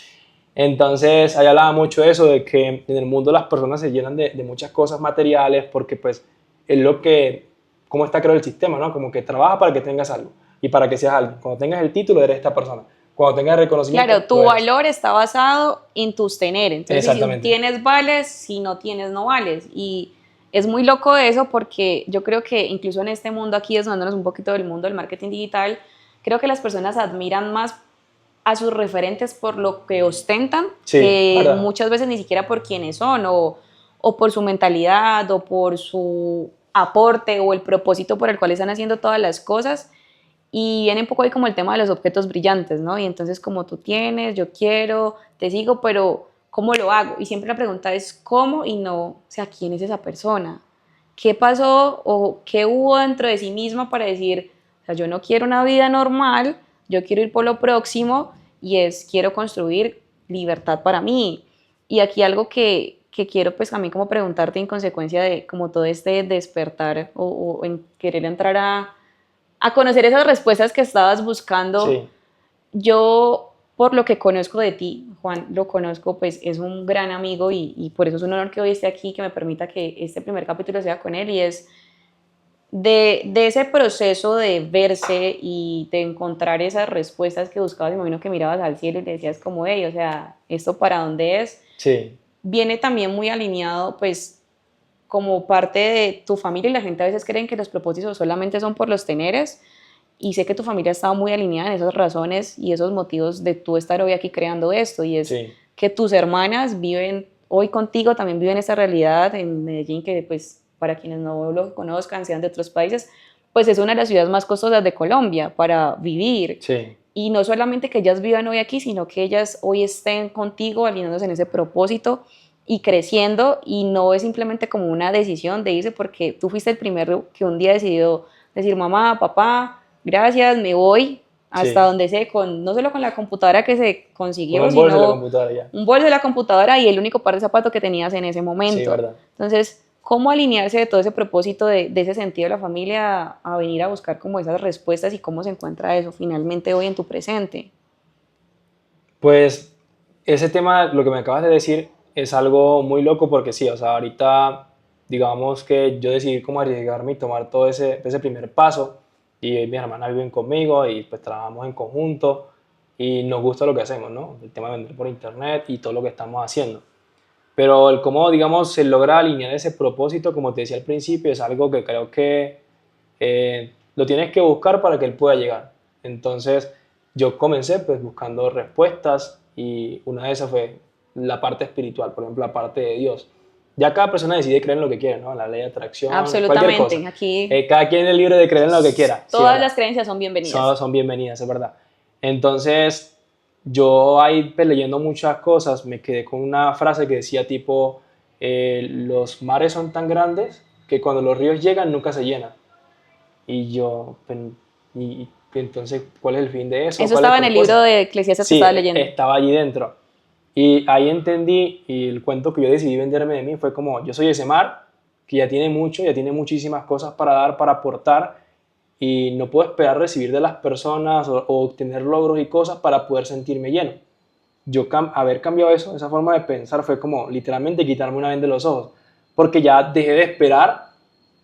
Speaker 2: Entonces, ahí hablaba mucho de eso, de que en el mundo las personas se llenan de muchas cosas materiales porque pues es lo que, cómo está creado el sistema, ¿no? Como que trabaja para que tengas algo y para que seas alguien. Cuando tengas el título eres esta persona. Cuando tengas el reconocimiento,
Speaker 1: Claro, tu
Speaker 2: lo eres.
Speaker 1: valor está basado en tus tener. Entonces, si
Speaker 2: Exactamente.
Speaker 1: tienes, vales, si no tienes, no vales. Y es muy loco eso porque yo creo que incluso en este mundo, aquí desnudándonos un poquito del mundo del marketing digital, creo que las personas admiran más a sus referentes por lo que ostentan,
Speaker 2: Sí,
Speaker 1: que
Speaker 2: ¿verdad?
Speaker 1: muchas veces ni siquiera por quiénes son o por su mentalidad o por su aporte o el propósito por el cual están haciendo todas las cosas. Y viene un poco ahí como el tema de los objetos brillantes, ¿no? Y entonces como tú tienes, yo quiero, te sigo, pero ¿cómo lo hago? Y siempre la pregunta es ¿cómo? Y no, o sea, ¿quién es esa persona? ¿Qué pasó o qué hubo dentro de sí misma para decir, o sea, yo no quiero una vida normal, yo quiero ir por lo próximo y es, quiero construir libertad para mí? Y aquí algo que quiero pues a mí como preguntarte en consecuencia de como todo este despertar o en querer entrar a conocer esas respuestas que estabas buscando.
Speaker 2: Sí,
Speaker 1: Yo, por lo que conozco de ti, Juan, lo conozco, pues es un gran amigo y por eso es un honor que hoy esté aquí, que me permita que este primer capítulo sea con él y es de ese proceso de verse y de encontrar esas respuestas que buscabas, me imagino que mirabas al cielo y le decías como, hey, o sea, ¿esto para dónde es?
Speaker 2: sí,
Speaker 1: Viene también muy alineado, pues, como parte de tu familia y la gente a veces creen que los propósitos solamente son por los teneres y sé que tu familia ha estado muy alineada en esas razones y esos motivos de tú estar hoy aquí creando esto y es
Speaker 2: sí,
Speaker 1: que tus hermanas viven hoy contigo, también viven esta realidad en Medellín que pues para quienes no lo conozcan, sean de otros países, pues es una de las ciudades más costosas de Colombia para vivir.
Speaker 2: sí,
Speaker 1: Y no solamente que ellas vivan hoy aquí, sino que ellas hoy estén contigo, alineándose en ese propósito y creciendo, y no es simplemente como una decisión de irse porque tú fuiste el primero que un día decidió decir, mamá, papá, gracias, me voy, hasta
Speaker 2: Sí,
Speaker 1: donde sé, no solo con la computadora que se
Speaker 2: con
Speaker 1: consiguió,
Speaker 2: un bolso de la
Speaker 1: sino
Speaker 2: computadora ya.
Speaker 1: un bolso de la computadora y el único par de zapatos que tenías en ese
Speaker 2: Sí,
Speaker 1: momento.
Speaker 2: verdad.
Speaker 1: Entonces, ¿cómo alinearse de todo ese propósito, de ese sentido de la familia, a venir a buscar como esas respuestas y cómo se encuentra eso finalmente hoy en tu presente?
Speaker 2: Pues ese tema, lo que me acabas de decir, es algo muy loco porque sí, o sea, ahorita digamos que yo decidí como arriesgarme y tomar todo ese primer paso y mis hermanas viven conmigo y pues trabajamos en conjunto y nos gusta lo que hacemos, ¿no? El tema de vender por internet y todo lo que estamos haciendo. Pero el cómo, digamos, se logra alinear ese propósito, como te decía al principio, es algo que creo que lo tienes que buscar para que él pueda llegar. Entonces, yo comencé pues buscando respuestas y una de esas fue la parte espiritual, por ejemplo, la parte de Dios. Ya cada persona decide creer en lo que quiere, ¿no? La ley de atracción, cualquier cosa.
Speaker 1: Absolutamente. Aquí
Speaker 2: Cada quien es libre de creer en lo que quiera, sí,
Speaker 1: todas
Speaker 2: ¿verdad?
Speaker 1: las creencias son bienvenidas.
Speaker 2: Son bienvenidas, es verdad. Entonces, yo ahí pues, leyendo muchas cosas, me quedé con una frase que decía tipo, los mares son tan grandes que cuando los ríos llegan nunca se llenan. Y yo, y entonces, ¿cuál es el fin de eso?
Speaker 1: Eso
Speaker 2: ¿Cuál es el
Speaker 1: estaba en el libro
Speaker 2: propósito?
Speaker 1: de Eclesiastes que
Speaker 2: Sí,
Speaker 1: estaba leyendo.
Speaker 2: estaba allí dentro. Y ahí entendí, y el cuento que yo decidí venderme de mí fue como, yo soy ese mar que ya tiene mucho, ya tiene muchísimas cosas para dar, para aportar, y no puedo esperar recibir de las personas o obtener logros y cosas para poder sentirme lleno. Yo haber cambiado eso, esa forma de pensar fue como literalmente quitarme una venda de los ojos, porque ya dejé de esperar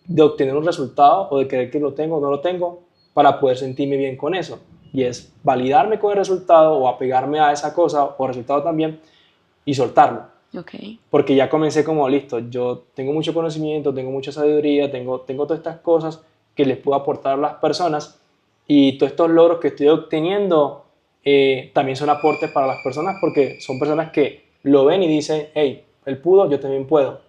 Speaker 2: de obtener un resultado o de creer que lo tengo o no lo tengo para poder sentirme bien con eso. Y es validarme con el resultado o apegarme a esa cosa o resultado también y soltarlo.
Speaker 1: Ok.
Speaker 2: Porque ya comencé como, listo, yo tengo mucho conocimiento, tengo mucha sabiduría, tengo todas estas cosas que les puedo aportar a las personas y todos estos logros que estoy obteniendo también son aportes para las personas porque son personas que lo ven y dicen, hey, él pudo, yo también puedo.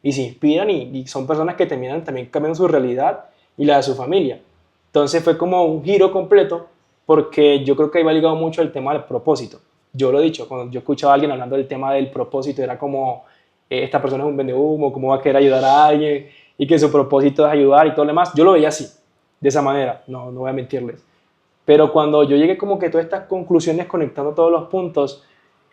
Speaker 2: Y se inspiran y son personas que terminan también cambiando su realidad y la de su familia. Entonces fue como un giro completo porque yo creo que ahí va ligado mucho el tema del propósito. Yo lo he dicho, cuando yo escuchaba a alguien hablando del tema del propósito, era como, esta persona es un vendehumo, cómo va a querer ayudar a alguien y que su propósito es ayudar y todo lo demás. Yo lo veía así, de esa manera, no voy a mentirles. Pero cuando yo llegué como que todas estas conclusiones conectando todos los puntos,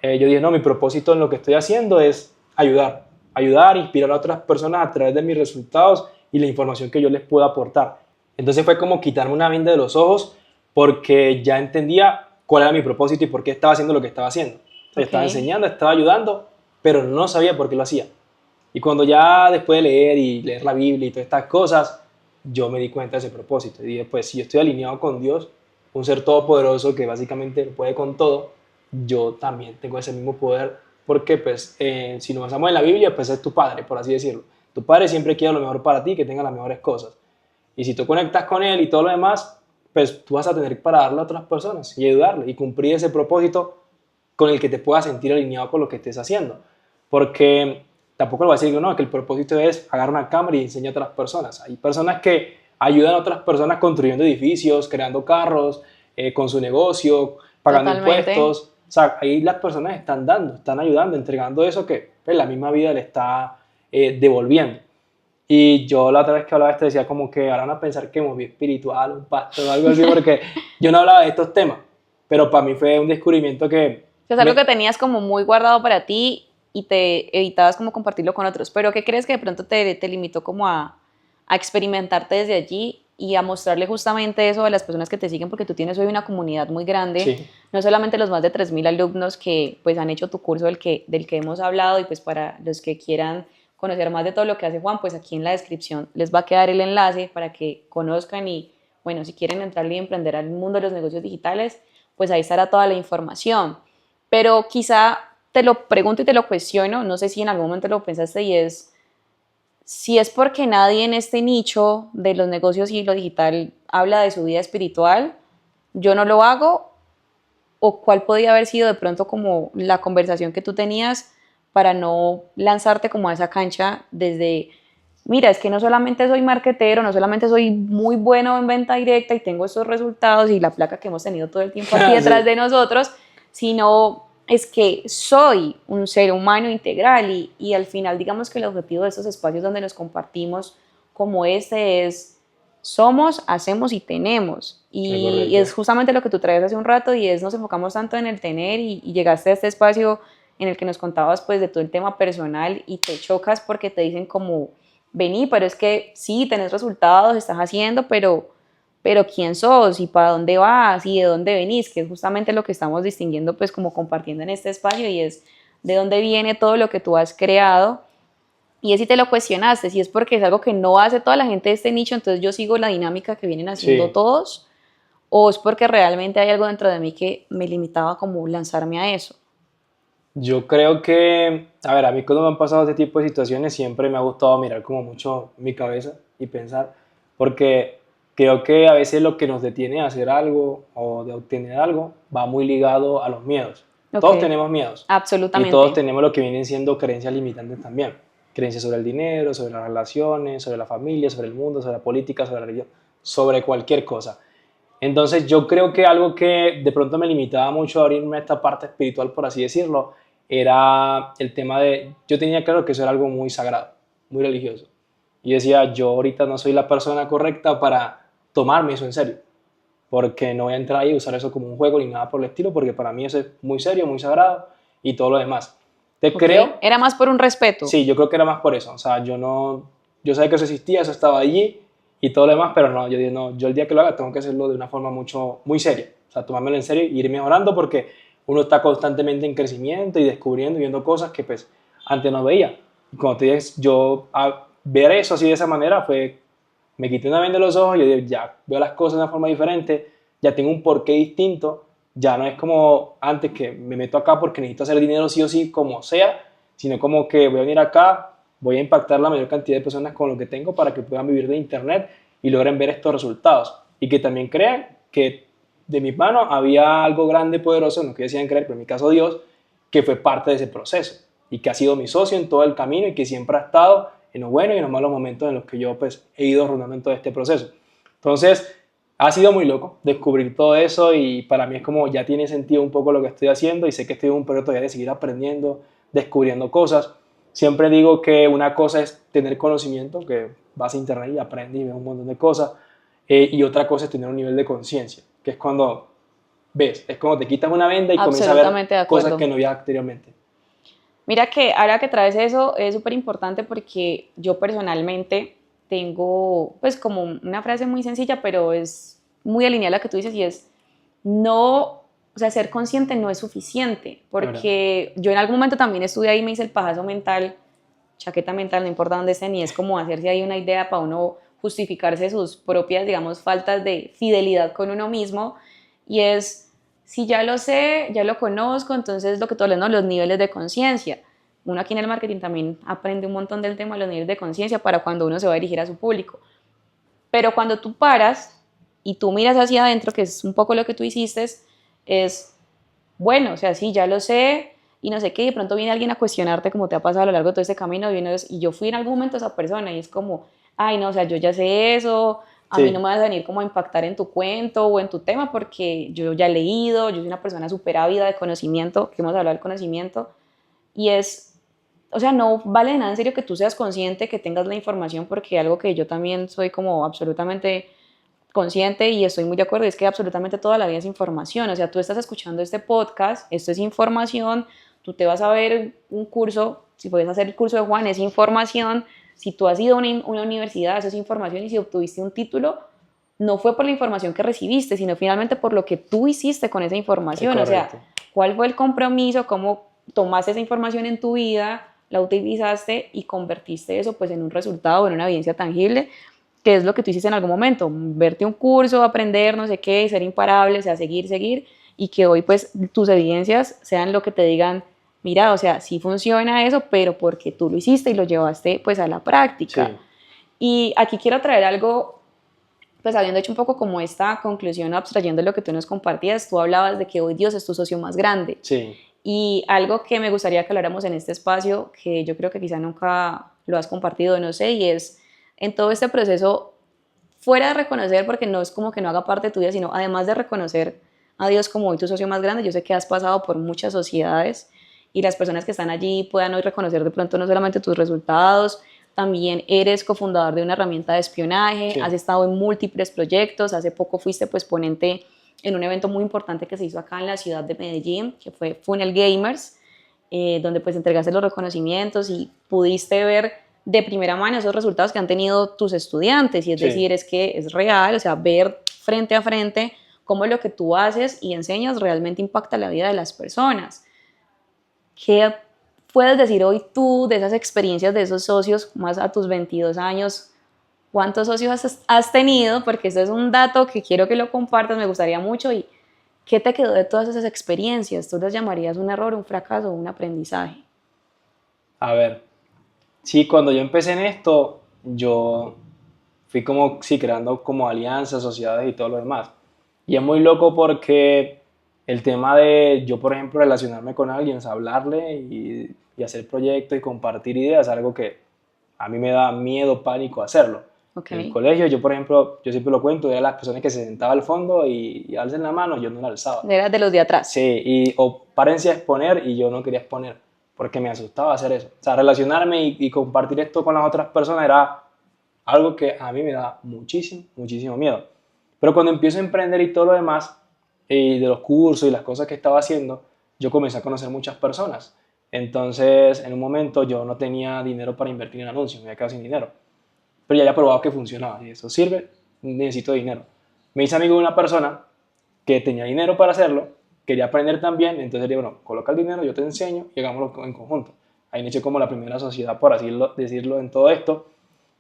Speaker 2: yo dije, no, mi propósito en lo que estoy haciendo es ayudar, ayudar, inspirar a otras personas a través de mis resultados y la información que yo les puedo aportar. Entonces fue como quitarme una venda de los ojos porque ya entendía cuál era mi propósito y por qué estaba haciendo lo que estaba haciendo. O sea,
Speaker 1: Ok.
Speaker 2: estaba enseñando, estaba ayudando, pero no sabía por qué lo hacía. Y cuando ya después de leer y leer la Biblia y todas estas cosas, yo me di cuenta de ese propósito. Y dije, pues si yo estoy alineado con Dios, un ser todopoderoso que básicamente puede con todo, yo también tengo ese mismo poder. Porque pues si nos basamos en la Biblia, pues es tu padre, por así decirlo. Tu padre siempre quiere lo mejor para ti, que tenga las mejores cosas. Y si tú conectas con él y todo lo demás, pues tú vas a tener para darle a otras personas y ayudarle y cumplir ese propósito con el que te puedas sentir alineado con lo que estés haciendo. Porque tampoco le voy a decir no, que el propósito es agarrar una cámara y enseñar a otras personas. Hay personas que ayudan a otras personas construyendo edificios, creando carros, con su negocio, pagando
Speaker 1: Totalmente.
Speaker 2: impuestos. O sea, ahí las personas están dando, están ayudando, entregando eso que pues, la misma vida le está devolviendo. Y yo la otra vez que hablaba esto decía como que ahora van a pensar que me moví espiritual, un pastor o algo así, porque yo no hablaba de estos temas. Pero para mí fue un descubrimiento que
Speaker 1: Es algo que
Speaker 2: me,
Speaker 1: tenías como muy guardado para ti y te evitabas como compartirlo con otros. Pero ¿qué crees que de pronto te limitó como a experimentarte desde allí y a mostrarle justamente eso a las personas que te siguen? Porque tú tienes hoy una comunidad muy grande,
Speaker 2: sí,
Speaker 1: no solamente los más de 3.000 alumnos que pues han hecho tu curso del que hemos hablado, y pues para los que quieran conocer más de todo lo que hace Juan, pues aquí en la descripción les va a quedar el enlace para que conozcan y bueno, si quieren entrarle y emprender al mundo de los negocios digitales, pues ahí estará toda la información. Pero quizá te lo pregunto y te lo cuestiono, no sé si en algún momento lo pensaste, y es si es porque nadie en este nicho de los negocios y lo digital habla de su vida espiritual, yo no lo hago, o cuál podía haber sido de pronto como la conversación que tú tenías para no lanzarte como a esa cancha desde, mira, es que no solamente soy marketero, no solamente soy muy bueno en venta directa y tengo estos resultados y la placa que hemos tenido todo el tiempo aquí detrás
Speaker 2: sí,
Speaker 1: de nosotros, sino es que soy un ser humano integral, y al final digamos que el objetivo de estos espacios donde nos compartimos como este es somos, hacemos y tenemos. Y es justamente lo que tú traes hace un rato y es nos enfocamos tanto en el tener y llegaste a este espacio en el que nos contabas pues de todo el tema personal y te chocas porque te dicen como, vení, pero es que sí, tenés resultados, estás haciendo, pero ¿quién sos? ¿Y para dónde vas? ¿Y de dónde venís? Que es justamente lo que estamos distinguiendo pues como compartiendo en este espacio y es de dónde viene todo lo que tú has creado. Y es si te lo cuestionaste, si es porque es algo que no hace toda la gente de este nicho, entonces yo sigo la dinámica que vienen haciendo
Speaker 2: Sí,
Speaker 1: todos, o es porque realmente hay algo dentro de mí que me limitaba como lanzarme a eso.
Speaker 2: yo creo que, a ver, a mí cuando me han pasado este tipo de situaciones siempre me ha gustado mirar como mucho mi cabeza y pensar, porque creo que a veces lo que nos detiene a hacer algo o de obtener algo va muy ligado a los miedos.
Speaker 1: Ok,
Speaker 2: Todos tenemos miedos y todos
Speaker 1: absolutamente.
Speaker 2: tenemos lo que vienen siendo creencias limitantes también. Creencias sobre el dinero, sobre las relaciones, sobre la familia, sobre el mundo, sobre la política, sobre la religión, sobre cualquier cosa. Entonces yo creo que algo que de pronto me limitaba mucho a abrirme a esta parte espiritual, por así decirlo, era el tema de, yo tenía claro que eso era algo muy sagrado, muy religioso. Y decía, yo ahorita no soy la persona correcta para tomarme eso en serio, porque no voy a entrar ahí y usar eso como un juego ni nada por el estilo, porque para mí eso es muy serio, muy sagrado y todo lo demás. Te
Speaker 1: Ok,
Speaker 2: creo,
Speaker 1: era más por un respeto.
Speaker 2: sí, yo creo que era más por eso. O sea, yo no, yo sabía que eso existía, eso estaba allí y todo lo demás, pero no, yo dije, no, yo el día que lo haga tengo que hacerlo de una forma mucho, muy seria. O sea, tomármelo en serio y ir mejorando porque uno está constantemente en crecimiento y descubriendo y viendo cosas que pues antes no veía. Y cuando te dices, yo a ver eso así de esa manera fue, me quité una venda de los ojos y yo dije, ya, veo las cosas de una forma diferente, ya tengo un porqué distinto, ya no es como antes que me meto acá porque necesito hacer dinero sí o sí, como sea, sino como que voy a venir acá, voy a impactar la mayor cantidad de personas con lo que tengo para que puedan vivir de internet y logren ver estos resultados. Y que también crean que de mis manos había algo grande, poderoso, no que decían creer, pero en mi caso Dios, que fue parte de ese proceso y que ha sido mi socio en todo el camino y que siempre ha estado en los buenos y en los malos momentos en los que yo pues he ido rondando en todo este proceso. Entonces, ha sido muy loco descubrir todo eso y para mí es como ya tiene sentido un poco lo que estoy haciendo y sé que estoy en un periodo todavía de seguir aprendiendo, descubriendo cosas. Siempre digo que una cosa es tener conocimiento, que vas a internet y aprendes y ves un montón de cosas, y otra cosa es tener un nivel de conciencia, que es cuando ves, es cuando te quitas una venda y comienzas a ver
Speaker 1: Absolutamente de
Speaker 2: cosas que
Speaker 1: acuerdo.
Speaker 2: no veías anteriormente.
Speaker 1: Mira que ahora que traes eso es súper importante porque yo personalmente tengo pues como una frase muy sencilla, pero es muy alineada a la que tú dices y es no, o sea, ser consciente no es suficiente,
Speaker 2: Ahora,
Speaker 1: porque yo en algún momento también estuve ahí y me hice el pajazo mental, chaqueta mental, no importa dónde esté, ni es como hacerse ahí una idea para uno justificarse sus propias, digamos, faltas de fidelidad con uno mismo, y es, si ya lo sé, ya lo conozco, entonces lo que tú hablas, ¿no? Los niveles de conciencia. Uno aquí en el marketing también aprende un montón del tema de los niveles de conciencia para cuando uno se va a dirigir a su público. Pero cuando tú paras y tú miras hacia adentro, que es un poco lo que tú hiciste, es, bueno, o sea, sí, ya lo sé y no sé qué, y de pronto viene alguien a cuestionarte como te ha pasado a lo largo de todo este camino, y yo fui en algún momento esa persona y es como, ay, no, o sea, yo ya sé eso, a mí no
Speaker 2: sí,
Speaker 1: me vas a venir como a impactar en tu cuento o en tu tema porque yo ya he leído, yo soy una persona súper ávida de conocimiento, que hemos hablado del conocimiento, y es, o sea, no vale de nada en serio que tú seas consciente, que tengas la información, porque algo que yo también soy como absolutamente consciente y estoy muy de acuerdo, es que absolutamente toda la vida es información, o sea, tú estás escuchando este podcast, esto es información, tú te vas a ver un curso, si puedes hacer el curso de Juan, es información, si tú has ido a una universidad, eso es información, y si obtuviste un título, no fue por la información que recibiste, sino finalmente por lo que tú hiciste con esa
Speaker 2: es
Speaker 1: información, o sea,
Speaker 2: correcto.
Speaker 1: cuál fue el compromiso, cómo tomaste esa información en tu vida, la utilizaste y convertiste eso pues en un resultado, en una evidencia tangible, que es lo que tú hiciste en algún momento, verte un curso, aprender, no sé qué, ser imparable, o sea, seguir, seguir, y que hoy pues tus evidencias sean lo que te digan, mira, o sea, sí funciona eso, pero porque tú lo hiciste y lo llevaste pues a la práctica.
Speaker 2: Sí,
Speaker 1: Y aquí quiero traer algo, pues habiendo hecho un poco como esta conclusión, abstrayendo lo que tú nos compartías, tú hablabas de que hoy Dios es tu socio más grande.
Speaker 2: sí,
Speaker 1: Y algo que me gustaría que habláramos en este espacio, que yo creo que quizá nunca lo has compartido, no sé, y es en todo este proceso, fuera de reconocer, porque no es como que no haga parte tuya, sino además de reconocer a Dios como hoy tu socio más grande, yo sé que has pasado por muchas sociedades y las personas que están allí puedan hoy reconocer de pronto no solamente tus resultados, también eres cofundador de una herramienta de espionaje,
Speaker 2: Sí.
Speaker 1: has estado en múltiples proyectos, hace poco fuiste pues ponente en un evento muy importante que se hizo acá en la ciudad de Medellín, que fue Funnel Gamers, donde pues entregaste los reconocimientos y pudiste ver de primera mano esos resultados que han tenido tus estudiantes, y es
Speaker 2: Sí.
Speaker 1: decir, es que es real, o sea, ver frente a frente cómo lo que tú haces y enseñas realmente impacta la vida de las personas. ¿Qué puedes decir hoy tú de esas experiencias de esos socios, más a tus 22 años? ¿Cuántos socios has tenido? Porque eso es un dato que quiero que lo compartas, me gustaría mucho. ¿Y qué te quedó de todas esas experiencias? ¿Tú las llamarías un error, un fracaso o un aprendizaje?
Speaker 2: A ver, sí, cuando yo empecé en esto, yo fui como, sí, creando como alianzas, sociedades y todo lo demás. Y es muy loco porque el tema de yo, por ejemplo, relacionarme con alguien, o sea, hablarle y hacer proyectos y compartir ideas, es algo que a mí me da miedo, pánico hacerlo.
Speaker 1: Ok.
Speaker 2: En el colegio, yo, por ejemplo, yo siempre lo cuento, era las personas que se sentaba al fondo y alcen la mano, yo no la alzaba.
Speaker 1: Eras de los de atrás.
Speaker 2: Sí, o párense a exponer y yo no quería exponer porque me asustaba hacer eso. O sea, relacionarme y compartir esto con las otras personas era algo que a mí me da muchísimo, muchísimo miedo. Pero cuando empiezo a emprender y todo lo demás, y de los cursos y las cosas que estaba haciendo, yo comencé a conocer muchas personas. Entonces, en un momento yo no tenía dinero para invertir en anuncios, me había quedado sin dinero. Pero ya había probado que funcionaba y eso sirve, necesito dinero. Me hice amigo de una persona que tenía dinero para hacerlo, quería aprender también, entonces le digo, bueno, coloca el dinero, yo te enseño y hagámoslo en conjunto. Ahí inició como la primera sociedad, por así decirlo, en todo esto.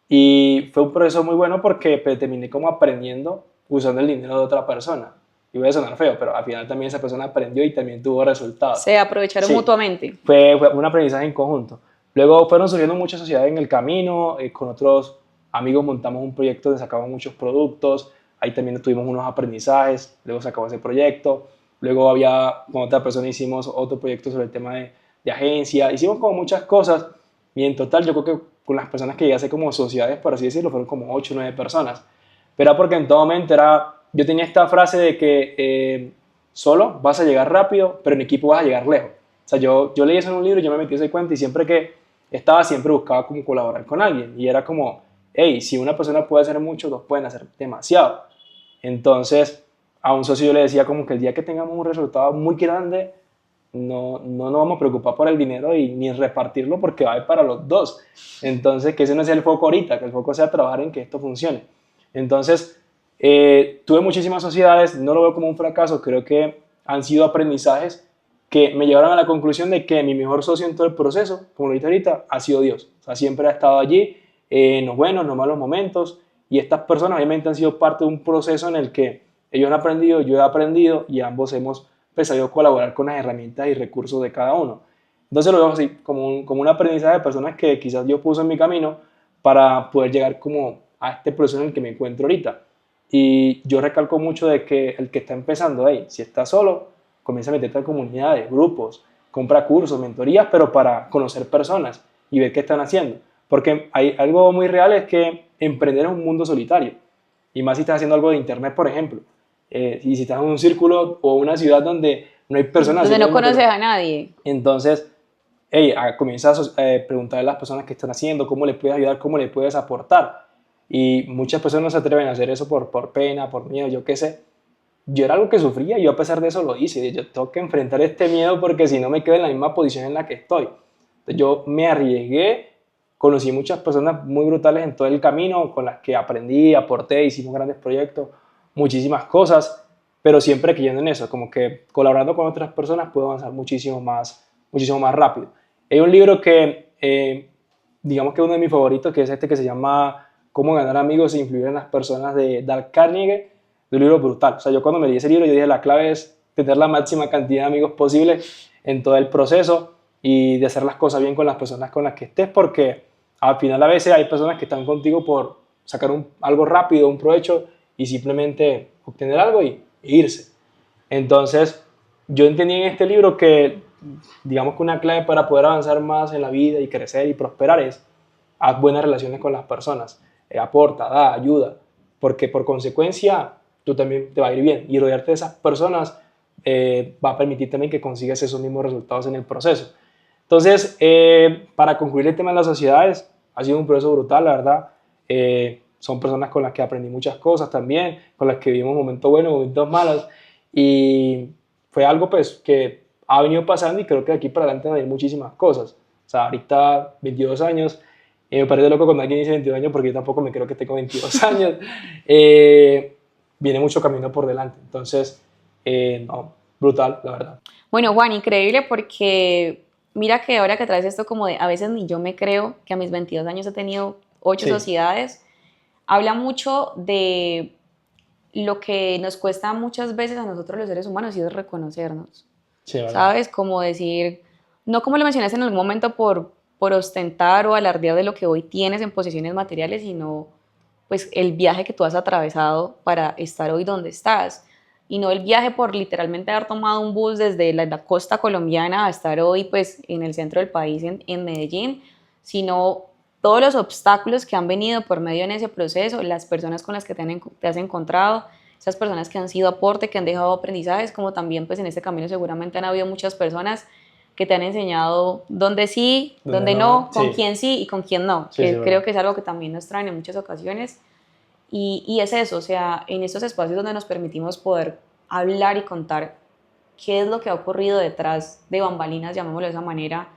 Speaker 2: Y fue un proceso muy bueno porque pues, terminé como aprendiendo usando el dinero de otra persona. Y voy a sonar feo, pero al final también esa persona aprendió y también tuvo resultados.
Speaker 1: Se aprovecharon
Speaker 2: Sí,
Speaker 1: mutuamente.
Speaker 2: fue un aprendizaje en conjunto. Luego fueron surgiendo muchas sociedades en el camino, con otros amigos montamos un proyecto donde sacamos muchos productos, ahí también tuvimos unos aprendizajes, luego se acabó ese proyecto, luego había, con otra persona hicimos otro proyecto sobre el tema de agencia, hicimos como muchas cosas y en total yo creo que con las personas que llegué a hacer como sociedades, por así decirlo, fueron como 8 o 9 personas. Pero era porque en todo momento era, yo tenía esta frase de que solo vas a llegar rápido, pero en equipo vas a llegar lejos. O sea, yo leí eso en un libro, yo me metí ese cuenta y siempre que estaba, siempre buscaba como colaborar con alguien. Y era como, hey, si una persona puede hacer mucho, dos pueden hacer demasiado. Entonces, a un socio yo le decía como que el día que tengamos un resultado muy grande, no nos vamos a preocupar por el dinero y ni repartirlo porque va a ir para los dos. Entonces, que ese no sea el foco ahorita, que el foco sea trabajar en que esto funcione. Entonces, tuve muchísimas sociedades, no lo veo como un fracaso, creo que han sido aprendizajes que me llevaron a la conclusión de que mi mejor socio en todo el proceso, como lo dije ahorita, ha sido Dios. O sea, siempre ha estado allí, en los buenos, en los malos momentos, y estas personas obviamente han sido parte de un proceso en el que ellos han aprendido, yo he aprendido, y ambos hemos sabido colaborar con las herramientas y recursos de cada uno. Entonces lo veo así, como un aprendizaje de personas que quizás yo puse en mi camino para poder llegar como a este proceso en el que me encuentro ahorita. Y yo recalco mucho de que el que está empezando ahí, si está solo, comienza a meterte a comunidades, grupos, compra cursos, mentorías, pero para conocer personas y ver qué están haciendo. Porque hay algo muy real, es que emprender es un mundo solitario. Y más si estás haciendo algo de internet, por ejemplo. Y si estás en un círculo o una ciudad donde no hay personas...
Speaker 1: Donde no conoces a nadie.
Speaker 2: Entonces, hey, comienzas a preguntarle a las personas qué están haciendo, cómo le puedes ayudar, cómo le puedes aportar. Y muchas personas no se atreven a hacer eso por pena, por miedo, yo qué sé. Yo era algo que sufría y yo a pesar de eso lo hice. Yo tengo que enfrentar este miedo porque si no me quedo en la misma posición en la que estoy. Entonces, yo me arriesgué, conocí muchas personas muy brutales en todo el camino con las que aprendí, aporté, hicimos grandes proyectos, muchísimas cosas, pero siempre creyendo en eso, como que colaborando con otras personas puedo avanzar muchísimo más rápido. Hay un libro que, digamos que es uno de mis favoritos, que es este que se llama Cómo ganar amigos e influir en las personas, de Dale Carnegie, de un libro brutal. O sea, yo cuando me leí ese libro, yo dije, la clave es tener la máxima cantidad de amigos posible en todo el proceso y de hacer las cosas bien con las personas con las que estés, porque al final a veces hay personas que están contigo por sacar algo rápido, un provecho, y simplemente obtener algo y irse. Entonces, yo entendí en este libro que, digamos que una clave para poder avanzar más en la vida y crecer y prosperar es haz buenas relaciones con las personas, aporta, da, ayuda, porque por consecuencia tú también te va a ir bien, y rodearte de esas personas va a permitir también que consigas esos mismos resultados en el proceso. Entonces, para concluir el tema de las sociedades, Ha sido un proceso brutal, la verdad. Son personas con las que aprendí muchas cosas también, con las que vivimos momentos buenos, momentos malos. Y fue algo pues que ha venido pasando y creo que de aquí para adelante van a ir muchísimas cosas. O sea, ahorita 22 años, me parece loco cuando alguien dice 22 años porque yo tampoco me creo que tengo 22 años. Viene mucho camino por delante. Entonces, no, brutal, la verdad.
Speaker 1: Bueno, Juan, increíble porque mira que ahora que traes esto como de a veces ni yo me creo que a mis 22 años he tenido 8
Speaker 2: Sí,
Speaker 1: sociedades, habla mucho de lo que nos cuesta muchas veces a nosotros los seres humanos y es reconocernos,
Speaker 2: sí, verdad.
Speaker 1: ¿sabes? Como decir, no como lo mencionaste en algún momento por ostentar o alardear de lo que hoy tienes en posesiones materiales, sino pues el viaje que tú has atravesado para estar hoy donde estás. Y no el viaje por literalmente haber tomado un bus desde la costa colombiana a estar hoy pues en el centro del país, en Medellín, sino todos los obstáculos que han venido por medio en ese proceso, las personas con las que te has encontrado, esas personas que han sido aporte, que han dejado aprendizajes, como también pues en este camino seguramente han habido muchas personas que te han enseñado dónde sí,
Speaker 2: Donde
Speaker 1: dónde
Speaker 2: no,
Speaker 1: no, con
Speaker 2: sí,
Speaker 1: quién sí y con quién no,
Speaker 2: sí, sí,
Speaker 1: que creo
Speaker 2: verdad.
Speaker 1: que es algo que también nos traen en muchas ocasiones. Y es eso, o sea, en estos espacios donde nos permitimos poder hablar y contar qué es lo que ha ocurrido detrás de bambalinas, llamémoslo de esa manera,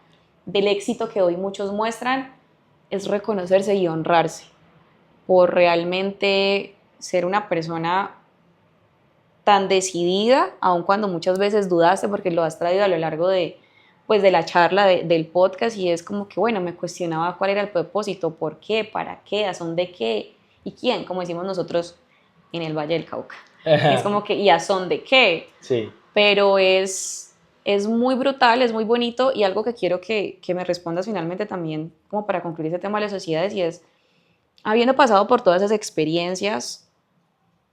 Speaker 1: del éxito que hoy muchos muestran, es reconocerse y honrarse por realmente ser una persona tan decidida, aun cuando muchas veces dudaste porque lo has traído a lo largo de, pues, de la charla del podcast y es como que, bueno, me cuestionaba cuál era el propósito, por qué, para qué, a son de qué y quién, como decimos nosotros en el Valle del Cauca. Es como que, ¿y a son de qué?
Speaker 2: Sí,
Speaker 1: Pero es muy brutal, es muy bonito y algo que quiero que me respondas finalmente también, como para concluir este tema de las sociedades, y es, habiendo pasado por todas esas experiencias,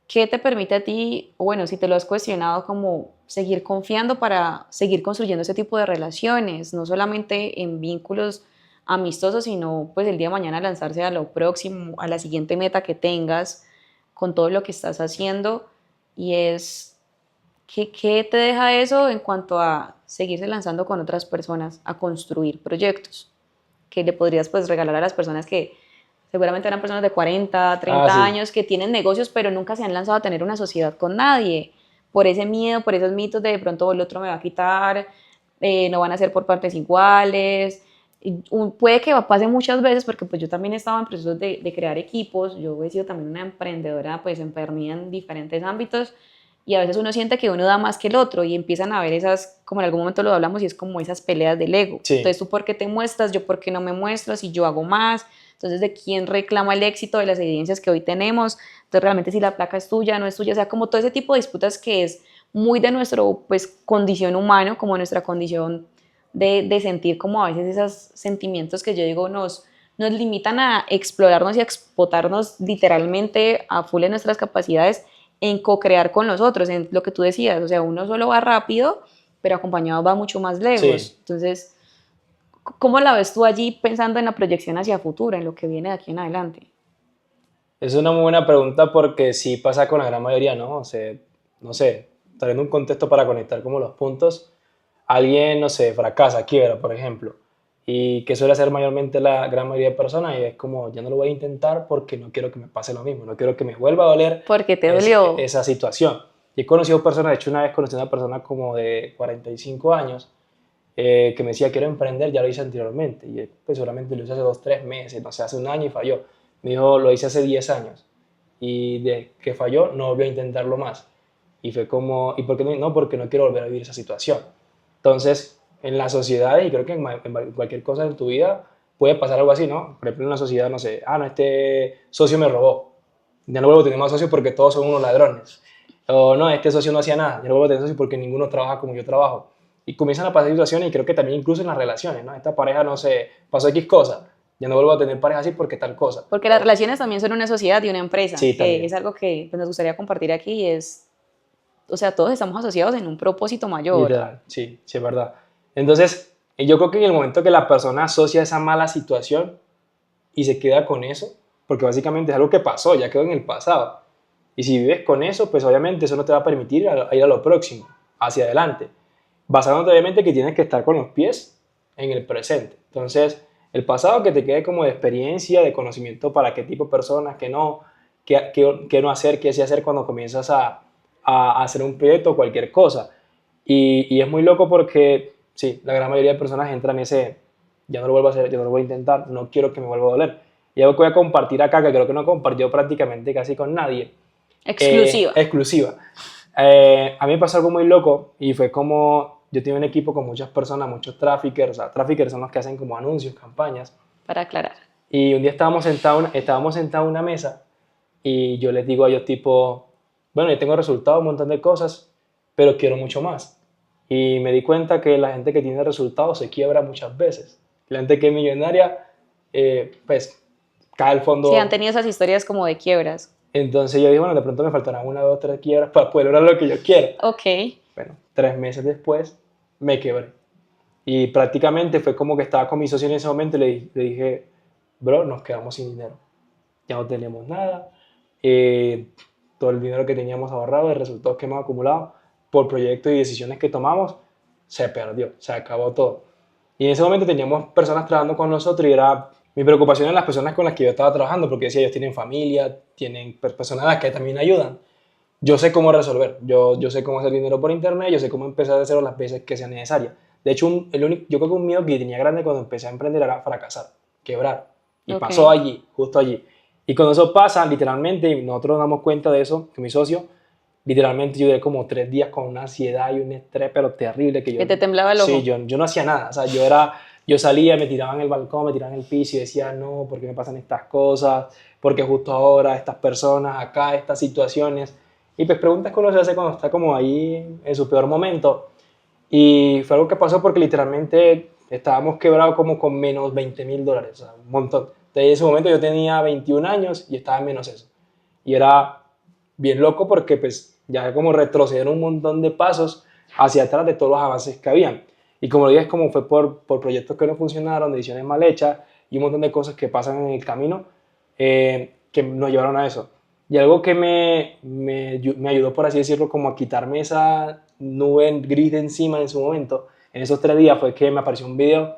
Speaker 1: ¿qué te permite a ti, o bueno, si te lo has cuestionado, como seguir confiando para seguir construyendo ese tipo de relaciones, no solamente en vínculos amistosos, sino pues el día de mañana lanzarse a lo próximo, a la siguiente meta que tengas con todo lo que estás haciendo? Y es, ¿qué te deja eso en cuanto a seguirse lanzando con otras personas, a construir proyectos que le podrías pues regalar a las personas que seguramente eran personas de 40,
Speaker 2: ah,
Speaker 1: 30
Speaker 2: sí,
Speaker 1: años que tienen negocios pero nunca se han lanzado a tener una sociedad con nadie por ese miedo, por esos mitos de pronto el otro me va a quitar, no van a ser por partes iguales? Puede que pase muchas veces porque pues yo también he estado en procesos de crear equipos, yo he sido también una emprendedora pues empernida en diferentes ámbitos y a veces uno siente que uno da más que el otro y empiezan a ver esas, como en algún momento lo hablamos, y es como esas peleas del ego.
Speaker 2: sí.
Speaker 1: Entonces, ¿tú por qué te muestras? ¿Yo por qué no me muestro? Si yo hago más. Entonces, ¿de quién reclama el éxito de las evidencias que hoy tenemos? Entonces, realmente si la placa es tuya, no es tuya. O sea, como todo ese tipo de disputas que es muy de nuestro, pues, condición humano, como nuestra condición de sentir como a veces esos sentimientos que yo digo nos limitan a explorarnos y a explotarnos literalmente a full en nuestras capacidades en co-crear con los otros, en lo que tú decías, o sea, uno solo va rápido, pero acompañado va mucho más lejos.
Speaker 2: Sí,
Speaker 1: Entonces, ¿cómo la ves tú allí pensando en la proyección hacia futuro, en lo que viene de aquí en adelante?
Speaker 2: es una muy buena pregunta porque sí pasa con la gran mayoría, ¿no? O sea, no sé, trayendo un contexto para conectar como los puntos, alguien, no sé, fracasa, quiebra, por ejemplo, y que suele hacer mayormente la gran mayoría de personas y es como, ya no lo voy a intentar porque no quiero que me pase lo mismo, no quiero que me vuelva a doler
Speaker 1: Porque te dolió.
Speaker 2: esa situación. Y he conocido personas, de hecho una vez conocí a una persona como de 45 años que me decía quiero emprender, ya lo hice anteriormente, y pues seguramente lo hice hace 2, 3 meses, no sé, hace un año y falló. Me dijo, lo hice hace 10 años y de que falló no volvió a intentarlo más. Y fue como, ¿y por qué no? No, porque no quiero volver a vivir esa situación. Entonces, en la sociedad, y creo que en cualquier cosa en tu vida, puede pasar algo así, ¿no? Por ejemplo, en una sociedad, no sé, ah, no, este socio me robó, ya no vuelvo a tener más socios porque todos son unos ladrones. O no, este socio no hacía nada, ya no vuelvo a tener socios porque ninguno trabaja como yo trabajo. Y comienzan a pasar situaciones y creo que también incluso en las relaciones, ¿no? Esta pareja, no sé, pasó X cosa, ya no vuelvo a tener pareja así porque tal cosa.
Speaker 1: Porque las relaciones también son una sociedad y una empresa,
Speaker 2: Sí,
Speaker 1: que
Speaker 2: también.
Speaker 1: es algo que pues, nos gustaría compartir aquí y es, o sea, todos estamos asociados en un propósito mayor.
Speaker 2: Literal, sí, sí, es verdad. Entonces, yo creo que en el momento que la persona asocia esa mala situación y se queda con eso, porque básicamente es algo que pasó, ya quedó en el pasado. Y si vives con eso, pues obviamente eso no te va a permitir ir a lo próximo, hacia adelante. Basándote obviamente que tienes que estar con los pies en el presente. Entonces, El pasado que te quede como de experiencia, de conocimiento para qué tipo de personas, qué no, qué no hacer, qué sí hacer cuando comienzas a hacer un proyecto o cualquier cosa. Y es muy loco porque, sí, la gran mayoría de personas entran en ese, ya no lo vuelvo a hacer, ya no lo voy a intentar, no quiero que me vuelva a doler. Y algo que voy a compartir acá, que creo que no compartió prácticamente casi con nadie,
Speaker 1: Exclusiva.
Speaker 2: exclusiva. A mí me pasó algo muy loco y fue como yo tenía un equipo con muchas personas, muchos traffickers, o sea, traffickers son los que hacen como anuncios, campañas.
Speaker 1: Para aclarar.
Speaker 2: Y un día estábamos sentados en una mesa y yo les digo a ellos tipo, bueno, yo tengo resultados, un montón de cosas, pero quiero mucho más. Y me di cuenta que la gente que tiene resultados se quiebra muchas veces. La gente que es millonaria, pues cae al
Speaker 1: Sí, han
Speaker 2: fondo.
Speaker 1: tenido esas historias como de quiebras.
Speaker 2: Entonces yo dije, bueno, de pronto me faltarán una, dos, tres quiebras para poder lograr lo que yo quiero.
Speaker 1: Ok.
Speaker 2: Bueno, 3 meses después me quebré. Y prácticamente fue como que estaba con mi socio en ese momento y le dije, bro, nos quedamos sin dinero. Ya no tenemos nada. Eh, Todo el dinero que teníamos ahorrado, de resultados que hemos acumulado por proyectos y decisiones que tomamos, se perdió, se acabó todo. Y en ese momento teníamos personas trabajando con nosotros y era mi preocupación en las personas con las que yo estaba trabajando, porque decía, ellos tienen familia, tienen personas a las que también ayudan. Yo sé cómo resolver, yo sé cómo hacer dinero por internet, yo sé cómo empezar a hacerlo las veces que sea necesaria. De hecho, yo creo que un miedo que tenía grande cuando empecé a emprender era fracasar, quebrar. Y
Speaker 1: Ok.
Speaker 2: pasó allí, justo allí. Y cuando eso pasa, literalmente, y nosotros nos damos cuenta de eso, que mi socio, literalmente yo duré como 3 días con una ansiedad y un estrés, pero terrible, que yo,
Speaker 1: Que te temblaba el
Speaker 2: sí,
Speaker 1: ojo.
Speaker 2: yo no hacía nada. O sea, yo salía, me tiraba en el balcón, me tiraba en el piso y decía, no, ¿por qué me pasan estas cosas? ¿Por qué justo ahora, estas personas acá, estas situaciones? Y pues preguntas que uno se hace cuando está como ahí en su peor momento. Y fue algo que pasó porque literalmente estábamos quebrados como con menos $20,000, o sea, un montón. Entonces, en ese momento yo tenía 21 años y estaba en menos eso. Y era bien loco porque pues ya como retroceder un montón de pasos hacia atrás de todos los avances que habían. Y como lo dije, es como fue por proyectos que no funcionaron, decisiones mal hechas y un montón de cosas que pasan en el camino que nos llevaron a eso. Y algo que me ayudó, por así decirlo, como a quitarme esa nube gris de encima en su momento, en esos 3 días, fue que me apareció un video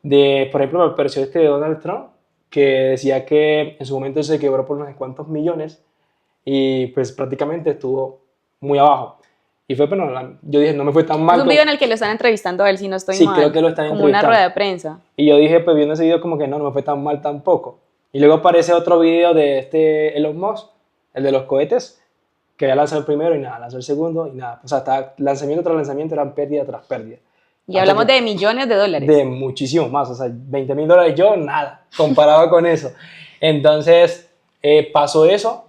Speaker 2: de, por ejemplo, me apareció este de Donald Trump, que decía que en su momento se quebró por no sé cuántos millones y pues prácticamente estuvo muy abajo. Y fue, bueno, yo dije, no me fue tan
Speaker 1: Es
Speaker 2: mal
Speaker 1: un
Speaker 2: como...
Speaker 1: video en el que lo están entrevistando a él, si no estoy
Speaker 2: Sí, creo
Speaker 1: mal.
Speaker 2: que lo están
Speaker 1: Como una rueda
Speaker 2: entrevistando.
Speaker 1: de prensa.
Speaker 2: Y yo dije, pues viendo ese video como que no, no me fue tan mal tampoco. Y luego aparece otro video de este Elon Musk, el de los cohetes, que había lanzado el primero y nada, lanzó el segundo y nada. O sea, estaba lanzamiento tras lanzamiento, eran pérdida tras pérdida.
Speaker 1: Y
Speaker 2: Hasta
Speaker 1: hablamos
Speaker 2: que,
Speaker 1: de millones de
Speaker 2: de
Speaker 1: dólares.
Speaker 2: muchísimo más, o sea, $20,000 yo, nada, comparado con eso. Entonces, pasó eso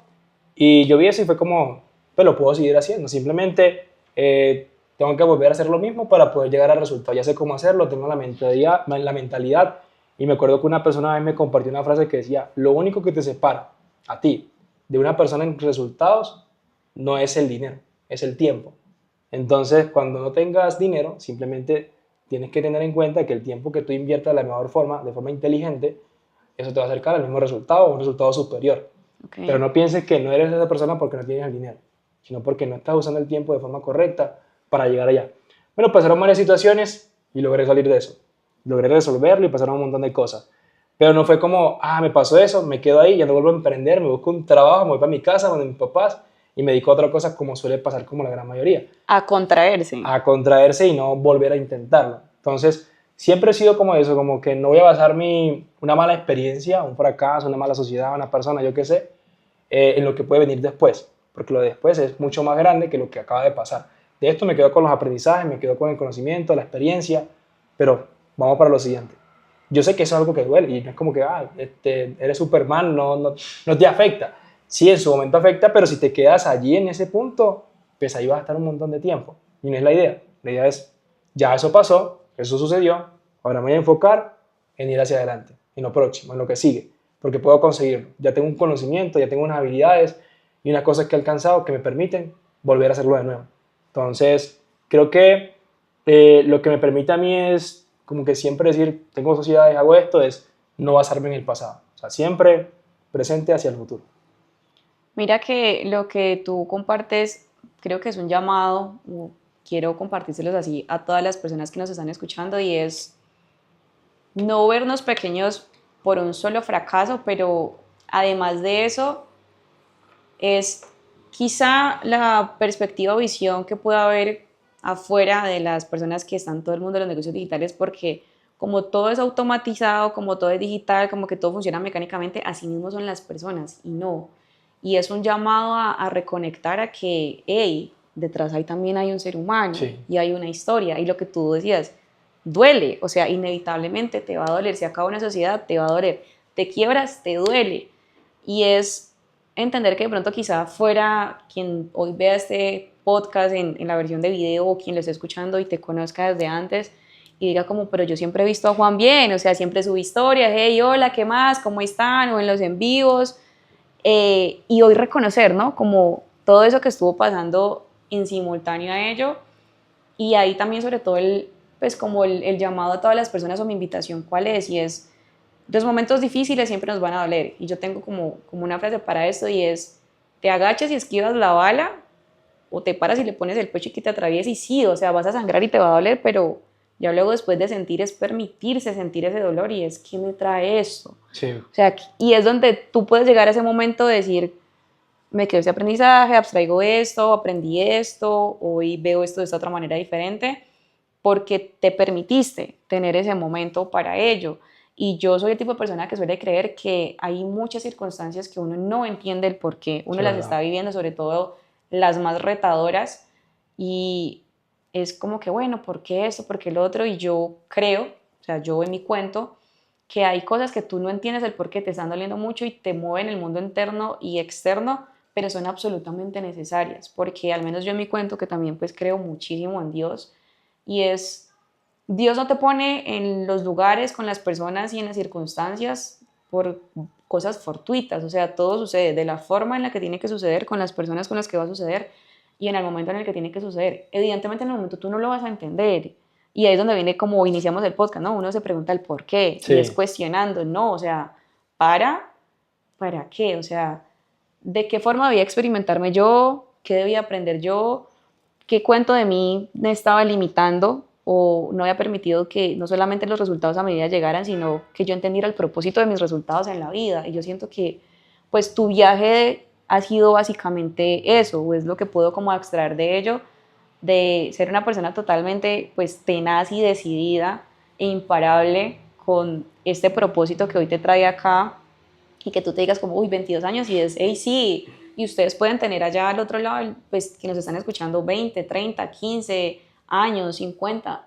Speaker 2: y yo vi eso y fue como, pues lo puedo seguir haciendo, simplemente tengo que volver a hacer lo mismo para poder llegar al resultado. Ya sé cómo hacerlo, tengo la mentalidad. Y me acuerdo que una persona a vez me compartió una frase que decía, lo único que te separa a ti de una persona en resultados no es el dinero, es el tiempo. Entonces, cuando no tengas dinero, simplemente tienes que tener en cuenta que el tiempo que tú inviertas de la mejor forma, de forma inteligente, eso te va a acercar al mismo resultado o un resultado superior.
Speaker 1: Ok.
Speaker 2: Pero no pienses que no eres esa persona porque no tienes el dinero, sino porque no estás usando el tiempo de forma correcta para llegar allá. Bueno, pasaron varias situaciones y logré salir de eso. Logré resolverlo y pasaron un montón de cosas. Pero no fue como, me pasó eso, me quedo ahí, ya no vuelvo a emprender, me busco un trabajo, me voy para mi casa, donde mis papás, y me dedico a otra cosa como suele pasar como la gran mayoría,
Speaker 1: A contraerse.
Speaker 2: a contraerse y no volver a intentarlo. Entonces, siempre he sido como eso, como que no voy a basar una mala experiencia, un fracaso, una mala sociedad, una persona, yo qué sé, en lo que puede venir después, porque lo de después es mucho más grande que lo que acaba de pasar. De esto me quedo con los aprendizajes, me quedo con el conocimiento, la experiencia, pero vamos para lo siguiente. Yo sé que eso es algo que duele y no es como que eres Superman, no te afecta. Sí, en su momento afecta, pero si te quedas allí en ese punto, pues ahí vas a estar un montón de tiempo. Y no es la idea. La idea es, ya eso pasó, eso sucedió, ahora me voy a enfocar en ir hacia adelante, en lo próximo, en lo que sigue, porque puedo conseguirlo. Ya tengo un conocimiento, ya tengo unas habilidades y unas cosas que he alcanzado que me permiten volver a hacerlo de nuevo. Entonces, creo que lo que me permite a mí es como que siempre decir, tengo sociedades, hago esto, es no basarme en el pasado. O sea, siempre presente hacia el futuro.
Speaker 1: Mira que lo que tú compartes, creo que es un llamado, quiero compartírselos así a todas las personas que nos están escuchando y es no vernos pequeños por un solo fracaso, pero además de eso, es quizá la perspectiva o visión que pueda haber afuera de las personas que están en todo el mundo de los negocios digitales, porque como todo es automatizado, como todo es digital, como que todo funciona mecánicamente, así mismo son las personas y no. Y es un llamado a reconectar a que, hey, detrás ahí también hay un ser humano
Speaker 2: Sí.
Speaker 1: y hay una historia. Y lo que tú decías, duele, o sea, inevitablemente te va a doler. Si acaba una sociedad, te va a doler. Te quiebras, te duele. Y es entender que de pronto quizá fuera quien hoy vea este podcast en la versión de video o quien lo esté escuchando y te conozca desde antes y diga como, pero yo siempre he visto a Juan bien, o sea, siempre sube historias, hey, hola, ¿qué más? ¿Cómo están? O en los en vivos. Y hoy reconocer, ¿no? Como todo eso que estuvo pasando en simultáneo a ello. Y ahí también sobre todo pues como el llamado a todas las personas o mi invitación, ¿cuál es? Y es, los momentos difíciles siempre nos van a doler. Y yo tengo como una frase para esto y es, te agachas y esquivas la bala o te paras y le pones el pecho y que te atraviesa y sí, o sea, vas a sangrar y te va a doler, pero ya luego después de sentir es permitirse sentir ese dolor y es, ¿qué me trae esto?
Speaker 2: Sí.
Speaker 1: O sea, y es donde tú puedes llegar a ese momento de decir, me quedo ese aprendizaje, abstraigo esto, aprendí esto, hoy veo esto de esta otra manera diferente, porque te permitiste tener ese momento para ello. Y yo soy el tipo de persona que suele creer que hay muchas circunstancias que uno no entiende el por qué, uno
Speaker 2: Sí,
Speaker 1: las
Speaker 2: verdad.
Speaker 1: está viviendo, sobre todo las más retadoras, y es como que, bueno, ¿por qué esto? ¿Por qué lo otro? Y yo creo, o sea, yo en mi cuento, que hay cosas que tú no entiendes el por qué te están doliendo mucho y te mueven el mundo interno y externo, pero son absolutamente necesarias, porque al menos yo en mi cuento, que también pues creo muchísimo en Dios, y es, Dios no te pone en los lugares con las personas y en las circunstancias por cosas fortuitas, o sea, todo sucede de la forma en la que tiene que suceder, con las personas con las que va a suceder y en el momento en el que tiene que suceder. Evidentemente en el momento tú no lo vas a entender y ahí es donde viene como iniciamos el podcast, ¿no? Uno se pregunta el por qué y es
Speaker 2: Sí.
Speaker 1: cuestionando, no, o sea, ¿para qué? O sea, ¿de qué forma debía experimentarme yo? ¿Qué debía aprender yo? ¿Qué cuento de mí me estaba limitando o no había permitido que no solamente los resultados a medida llegaran, sino que yo entendiera el propósito de mis resultados en la vida? Y yo siento que pues tu viaje ha sido básicamente eso, o es lo que puedo como extraer de ello, de ser una persona totalmente pues tenaz y decidida e imparable con este propósito que hoy te trae acá y que tú te digas como, uy, 22 años y es, hey, sí, y ustedes pueden tener allá al otro lado, pues que nos están escuchando 20, 30, 15 años, 50.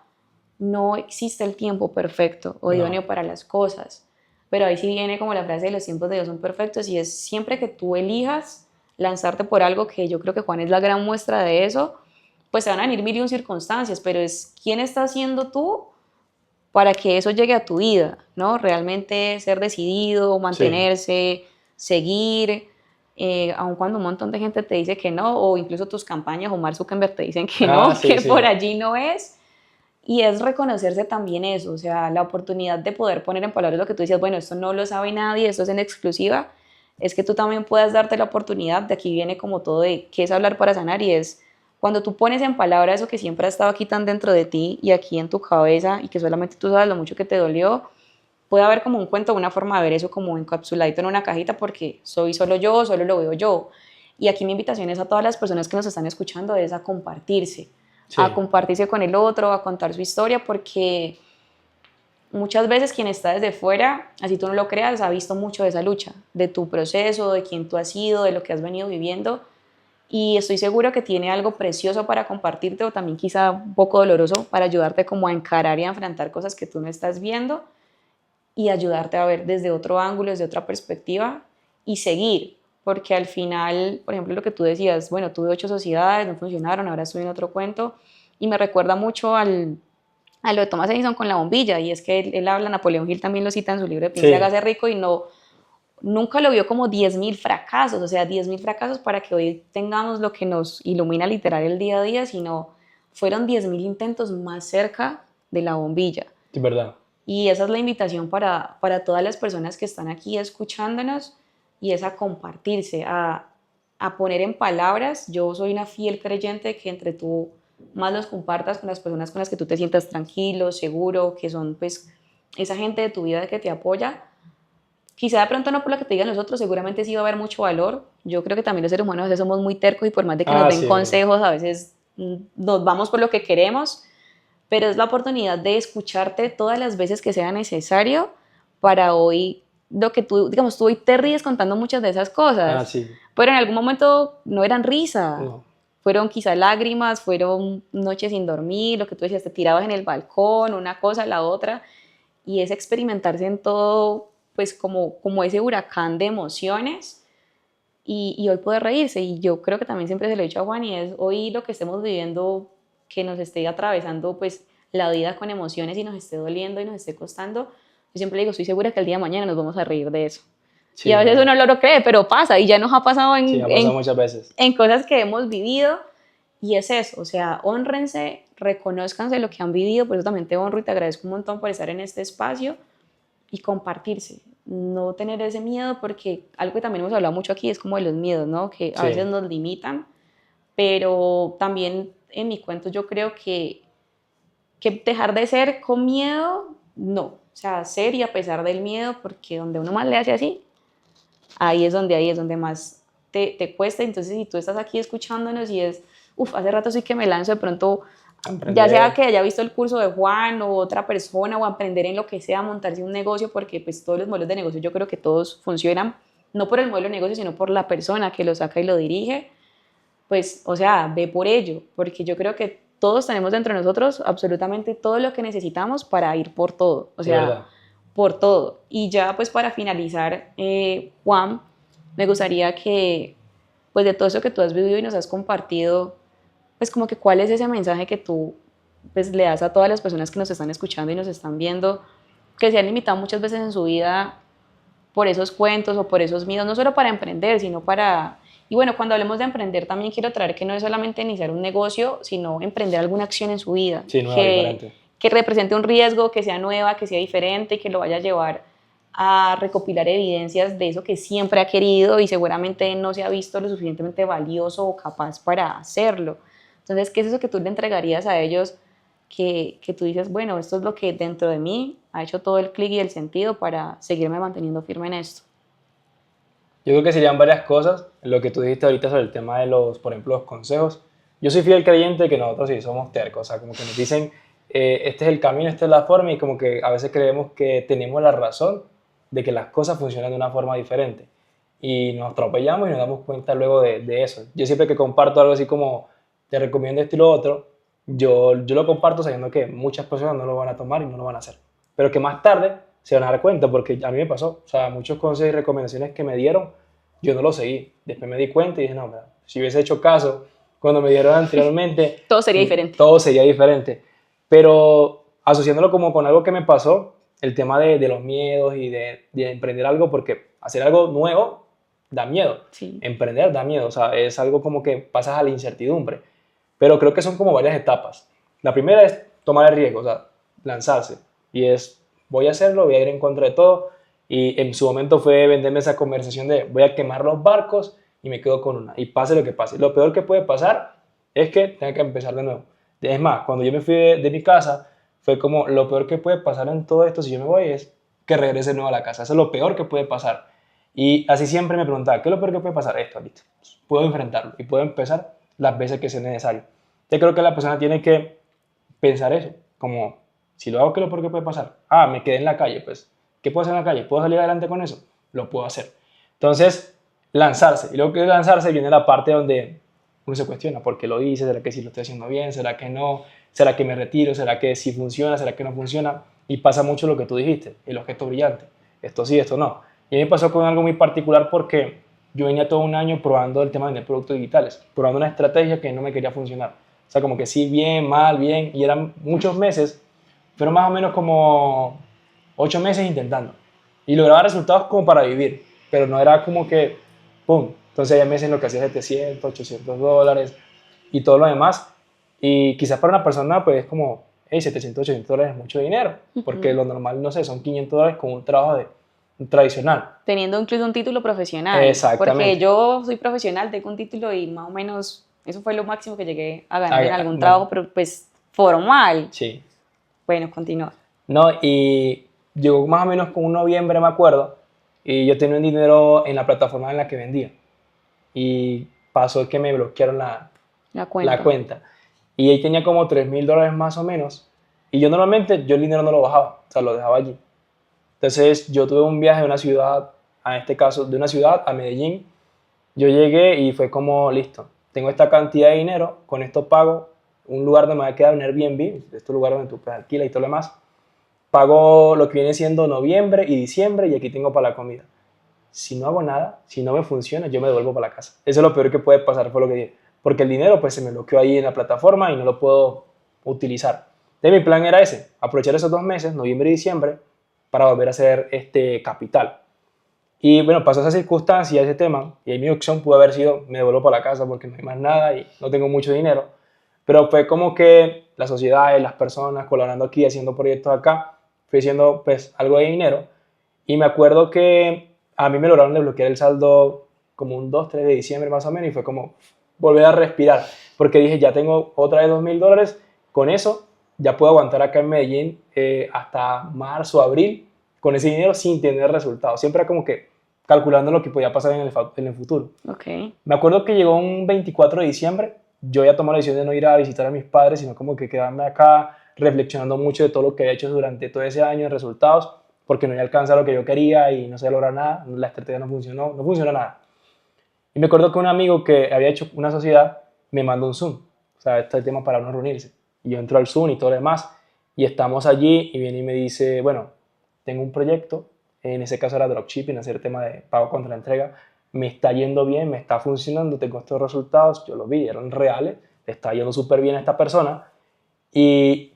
Speaker 1: No existe el tiempo perfecto o
Speaker 2: No.
Speaker 1: idóneo para las cosas, pero ahí sí viene como la frase de los tiempos de Dios son perfectos y es siempre que tú elijas lanzarte por algo, que yo creo que Juan es la gran muestra de eso, pues se van a venir mil y un circunstancias, pero es quién estás siendo tú para que eso llegue a tu vida, ¿no? Realmente ser decidido,
Speaker 2: Sí.
Speaker 1: mantenerse, seguir, aun cuando un montón de gente te dice que no, o incluso tus campañas o Mark Zuckerberg te dicen que
Speaker 2: Ah,
Speaker 1: no,
Speaker 2: sí,
Speaker 1: que por
Speaker 2: sí.
Speaker 1: allí no es. Y es reconocerse también eso, o sea, la oportunidad de poder poner en palabras lo que tú decías, bueno, esto no lo sabe nadie, esto es en exclusiva, es que tú también puedas darte la oportunidad, de aquí viene como todo de qué es hablar para sanar y es cuando tú pones en palabras eso que siempre ha estado aquí tan dentro de ti y aquí en tu cabeza y que solamente tú sabes lo mucho que te dolió, puede haber como un cuento, una forma de ver eso como encapsuladito en una cajita porque soy solo yo, solo lo veo yo. Y aquí mi invitación es a todas las personas que nos están escuchando es a
Speaker 2: Sí.
Speaker 1: compartirse con el otro, a contar su historia porque muchas veces quien está desde fuera, así tú no lo creas, ha visto mucho de esa lucha, de tu proceso, de quién tú has sido, de lo que has venido viviendo y estoy seguro que tiene algo precioso para compartirte o también quizá un poco doloroso para ayudarte como a encarar y a enfrentar cosas que tú no estás viendo y ayudarte a ver desde otro ángulo, desde otra perspectiva y seguir, porque al final, por ejemplo, lo que tú decías, bueno, tuve 8 sociedades, no funcionaron, ahora estoy en otro cuento y me recuerda mucho a lo de Thomas Edison con la bombilla y es que él habla, Napoleón Hill también lo cita en su libro de Piense y
Speaker 2: Sí.
Speaker 1: hágase rico y no, nunca lo vio como 10.000 fracasos, o sea, 10.000 fracasos para que hoy tengamos lo que nos ilumina literal el día a día, sino fueron 10.000 intentos más cerca de la bombilla.
Speaker 2: Es verdad.
Speaker 1: Y esa es la invitación para todas las personas que están aquí escuchándonos y es a compartirse, a poner en palabras. Yo soy una fiel creyente de que entre tú más los compartas con las personas con las que tú te sientas tranquilo, seguro, que son pues esa gente de tu vida que te apoya, quizá de pronto no por lo que te digan los otros, seguramente sí va a haber mucho valor. Yo creo que también los seres humanos a veces somos muy tercos y por más de que nos den
Speaker 2: Sí, es verdad.
Speaker 1: consejos, a veces nos vamos por lo que queremos, pero es la oportunidad de escucharte todas las veces que sea necesario para hoy, lo que tú, digamos, tú hoy te ríes contando muchas de esas cosas,
Speaker 2: Sí.
Speaker 1: pero en algún momento no eran risa,
Speaker 2: No.
Speaker 1: fueron quizá lágrimas, fueron noches sin dormir, lo que tú decías, te tirabas en el balcón, una cosa, la otra, y es experimentarse en todo, pues como ese huracán de emociones y hoy poder reírse. Y yo creo que también siempre se lo he dicho a Juan y es hoy lo que estemos viviendo, que nos esté atravesando pues la vida con emociones y nos esté doliendo y nos esté costando. Yo siempre digo, estoy segura que el día de mañana nos vamos a reír de eso. Y
Speaker 2: Sí,
Speaker 1: a
Speaker 2: es
Speaker 1: veces
Speaker 2: verdad.
Speaker 1: uno no lo cree, pero pasa y ya nos ha pasado
Speaker 2: Sí, ha pasado muchas veces.
Speaker 1: en cosas que hemos vivido y es eso, o sea, honrense, reconózcanse lo que han vivido, por eso también te honro y te agradezco un montón por estar en este espacio y compartirse, no tener ese miedo, porque algo que también hemos hablado mucho aquí es como de los miedos, ¿no? Que a veces
Speaker 2: Sí,
Speaker 1: nos limitan, pero también en mi cuento yo creo que dejar de ser con miedo, no, o sea, ser y a pesar del miedo, porque donde uno más le hace así, ahí es donde más te cuesta. Entonces, si tú estás aquí escuchándonos y es, uff, hace rato sí que me lanzo de pronto, ya sea
Speaker 2: aprender.
Speaker 1: que haya visto el curso de Juan o otra persona o aprender en lo que sea, montarse un negocio, porque pues todos los modelos de negocio yo creo que todos funcionan, no por el modelo de negocio, sino por la persona que lo saca y lo dirige, pues, o sea, ve por ello, porque yo creo que todos tenemos dentro de nosotros absolutamente todo lo que necesitamos para ir por todo, o
Speaker 2: Es
Speaker 1: sea,
Speaker 2: verdad.
Speaker 1: por todo. Y ya pues para finalizar, Juan, me gustaría que, pues de todo eso que tú has vivido y nos has compartido, pues como que cuál es ese mensaje que tú pues le das a todas las personas que nos están escuchando y nos están viendo, que se han limitado muchas veces en su vida por esos cuentos o por esos miedos, no solo para emprender, sino para... Y bueno, cuando hablemos de emprender también quiero traer que no es solamente iniciar un negocio, sino emprender alguna acción en su vida,
Speaker 2: Sí, nueva, diferente.
Speaker 1: que represente un riesgo, que sea nueva, que sea diferente y que lo vaya a llevar a recopilar evidencias de eso que siempre ha querido y seguramente no se ha visto lo suficientemente valioso o capaz para hacerlo. Entonces, ¿qué es eso que tú le entregarías a ellos que tú dices, bueno, esto es lo que dentro de mí ha hecho todo el clic y el sentido para seguirme manteniendo firme en esto?
Speaker 2: Yo creo que serían varias cosas. Lo que tú dijiste ahorita sobre el tema de los, por ejemplo, los consejos. Yo soy fiel creyente de que nosotros sí somos tercos. O sea, como que nos dicen, este es el camino, esta es la forma, y como que a veces creemos que tenemos la razón de que las cosas funcionan de una forma diferente. Y nos atropellamos y nos damos cuenta luego de eso. Yo siempre que comparto algo así como, te recomiendo esto y lo otro, yo lo comparto sabiendo que muchas personas no lo van a tomar y no lo van a hacer. Pero que más tarde se van a dar cuenta, porque a mí me pasó. O sea, muchos consejos y recomendaciones que me dieron, yo no los seguí. Después me di cuenta y dije, no, mira, si hubiese hecho caso cuando me dieron anteriormente,
Speaker 1: Todo sería diferente.
Speaker 2: todo sería diferente. Pero asociándolo como con algo que me pasó, el tema de los miedos y de emprender algo, porque hacer algo nuevo da miedo.
Speaker 1: Sí.
Speaker 2: Emprender da miedo, o sea, es algo como que pasas a la incertidumbre. Pero creo que son como varias etapas. La primera es tomar el riesgo, o sea, lanzarse. Y es, voy a hacerlo, voy a ir en contra de todo. Y en su momento fue venderme esa conversación de voy a quemar los barcos y me quedo con una. Y pase lo que pase. Lo peor que puede pasar es que tenga que empezar de nuevo. Es más, cuando yo me fui de mi casa, fue como lo peor que puede pasar en todo esto si yo me voy es que regrese de nuevo a la casa. Eso es lo peor que puede pasar. Y así siempre me preguntaba, ¿qué es lo peor que puede pasar? Esto, listo. Puedo enfrentarlo y puedo empezar las veces que sea necesario. Yo creo que la persona tiene que pensar eso, como si lo hago, ¿qué es lo peor que puede pasar? Ah, me quedé en la calle, pues, ¿qué puedo hacer en la calle? ¿Puedo salir adelante con eso? Lo puedo hacer. Entonces, lanzarse. Y luego que lanzarse viene la parte donde uno se cuestiona, ¿por qué lo hice? ¿Será que sí lo estoy haciendo bien? ¿Será que no? ¿Será que me retiro? ¿Será que sí funciona? ¿Será que no funciona? Y pasa mucho lo que tú dijiste, el objeto brillante. Esto sí, esto no. Y a mí me pasó con algo muy particular porque yo venía todo un año probando el tema de vender productos digitales, probando una estrategia que no me quería funcionar. O sea, como que sí, bien, mal, bien, y eran muchos meses, pero más o menos como 8 meses intentando. Y lograba resultados como para vivir, pero no era como que, ¡pum! Entonces había meses en los que hacía 700, $800 y todo lo demás. Y quizás para una persona, pues es como, hey, 700, $800 es mucho dinero, porque lo normal, no sé, son $500 con un trabajo tradicional.
Speaker 1: Teniendo incluso un título profesional, porque
Speaker 2: Exactamente.
Speaker 1: yo soy profesional, tengo un título y más o menos eso fue lo máximo que llegué a ganar en algún
Speaker 2: Bueno,
Speaker 1: trabajo, pero pues formal.
Speaker 2: sí.
Speaker 1: Bueno, continúa.
Speaker 2: No, y llegó más o menos con un noviembre, me acuerdo, y yo tenía un dinero en la plataforma en la que vendía. Y pasó que me bloquearon
Speaker 1: La
Speaker 2: la
Speaker 1: cuenta.
Speaker 2: cuenta. Y ahí tenía como $3.000 más o menos. Y yo normalmente, yo el dinero no lo bajaba, o sea, lo dejaba allí. Entonces yo tuve un viaje de una ciudad, a este caso, de una ciudad a Medellín. Yo llegué y fue como, listo, tengo esta cantidad de dinero, con esto pago un lugar donde me voy a quedar, un Airbnb, este lugar donde tú pues, alquilas y todo lo demás. Pago lo que viene siendo noviembre y diciembre y aquí tengo para la comida. Si no hago nada, si no me funciona, yo me devuelvo para la casa. Eso es lo peor que puede pasar, fue lo que dije. Porque el dinero pues se me bloqueó ahí en la plataforma y no lo puedo utilizar. Entonces mi plan era ese, aprovechar esos 2 meses, noviembre y diciembre, para volver a hacer este capital. Y bueno, pasó esa circunstancia, ese tema, y ahí mi opción pudo haber sido, me devuelvo para la casa porque no hay más nada y no tengo mucho dinero. Pero fue como que la sociedad, las personas colaborando aquí, haciendo proyectos acá, fue haciendo pues algo de dinero. Y me acuerdo que a mí me lograron desbloquear el saldo como un 2 3 de diciembre más o menos y fue como volver a respirar. Porque dije, ya tengo otra vez $2.000, con eso ya puedo aguantar acá en Medellín hasta marzo, abril, con ese dinero sin tener resultados. Siempre era como que calculando lo que podía pasar en el futuro.
Speaker 1: Ok.
Speaker 2: Me acuerdo que llegó un 24 de diciembre, yo ya tomé la decisión de no ir a visitar a mis padres, sino como que quedarme acá reflexionando mucho de todo lo que había hecho durante todo ese año en resultados, porque no había alcanzado lo que yo quería y no se logró nada, la estrategia no funcionó, no funcionó nada. Y me acuerdo que un amigo que había hecho una sociedad me mandó un Zoom, o sea, este tema para uno reunirse. Y yo entro al Zoom y todo lo demás, y estamos allí y viene y me dice, bueno, tengo un proyecto, en ese caso era dropshipping, hacer tema de pago contra la entrega, me está yendo bien, me está funcionando, tengo estos resultados, yo los vi, eran reales, le está yendo súper bien a esta persona, y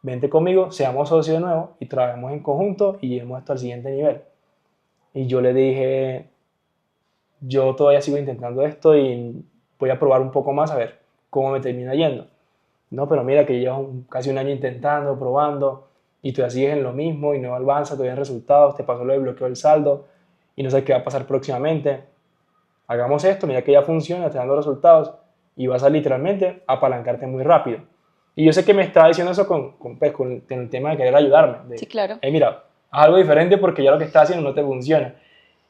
Speaker 2: vente conmigo, seamos socios de nuevo y trabajemos en conjunto y llevemos esto al siguiente nivel. Y yo le dije, yo todavía sigo intentando esto y voy a probar un poco más a ver cómo me termina yendo. No, pero mira que llevas casi un año intentando, probando y todavía sigues en lo mismo y no avanza, todavía en resultados, te pasó lo de bloqueo del saldo y no sabes qué va a pasar próximamente. Hagamos esto, mira que ya funciona, te dando resultados y vas a literalmente apalancarte muy rápido. Y yo sé que me estaba diciendo eso pues, con el tema de querer ayudarme.
Speaker 1: Sí,
Speaker 2: De,
Speaker 1: claro.
Speaker 2: mira, haz algo diferente porque ya lo que estás haciendo no te funciona.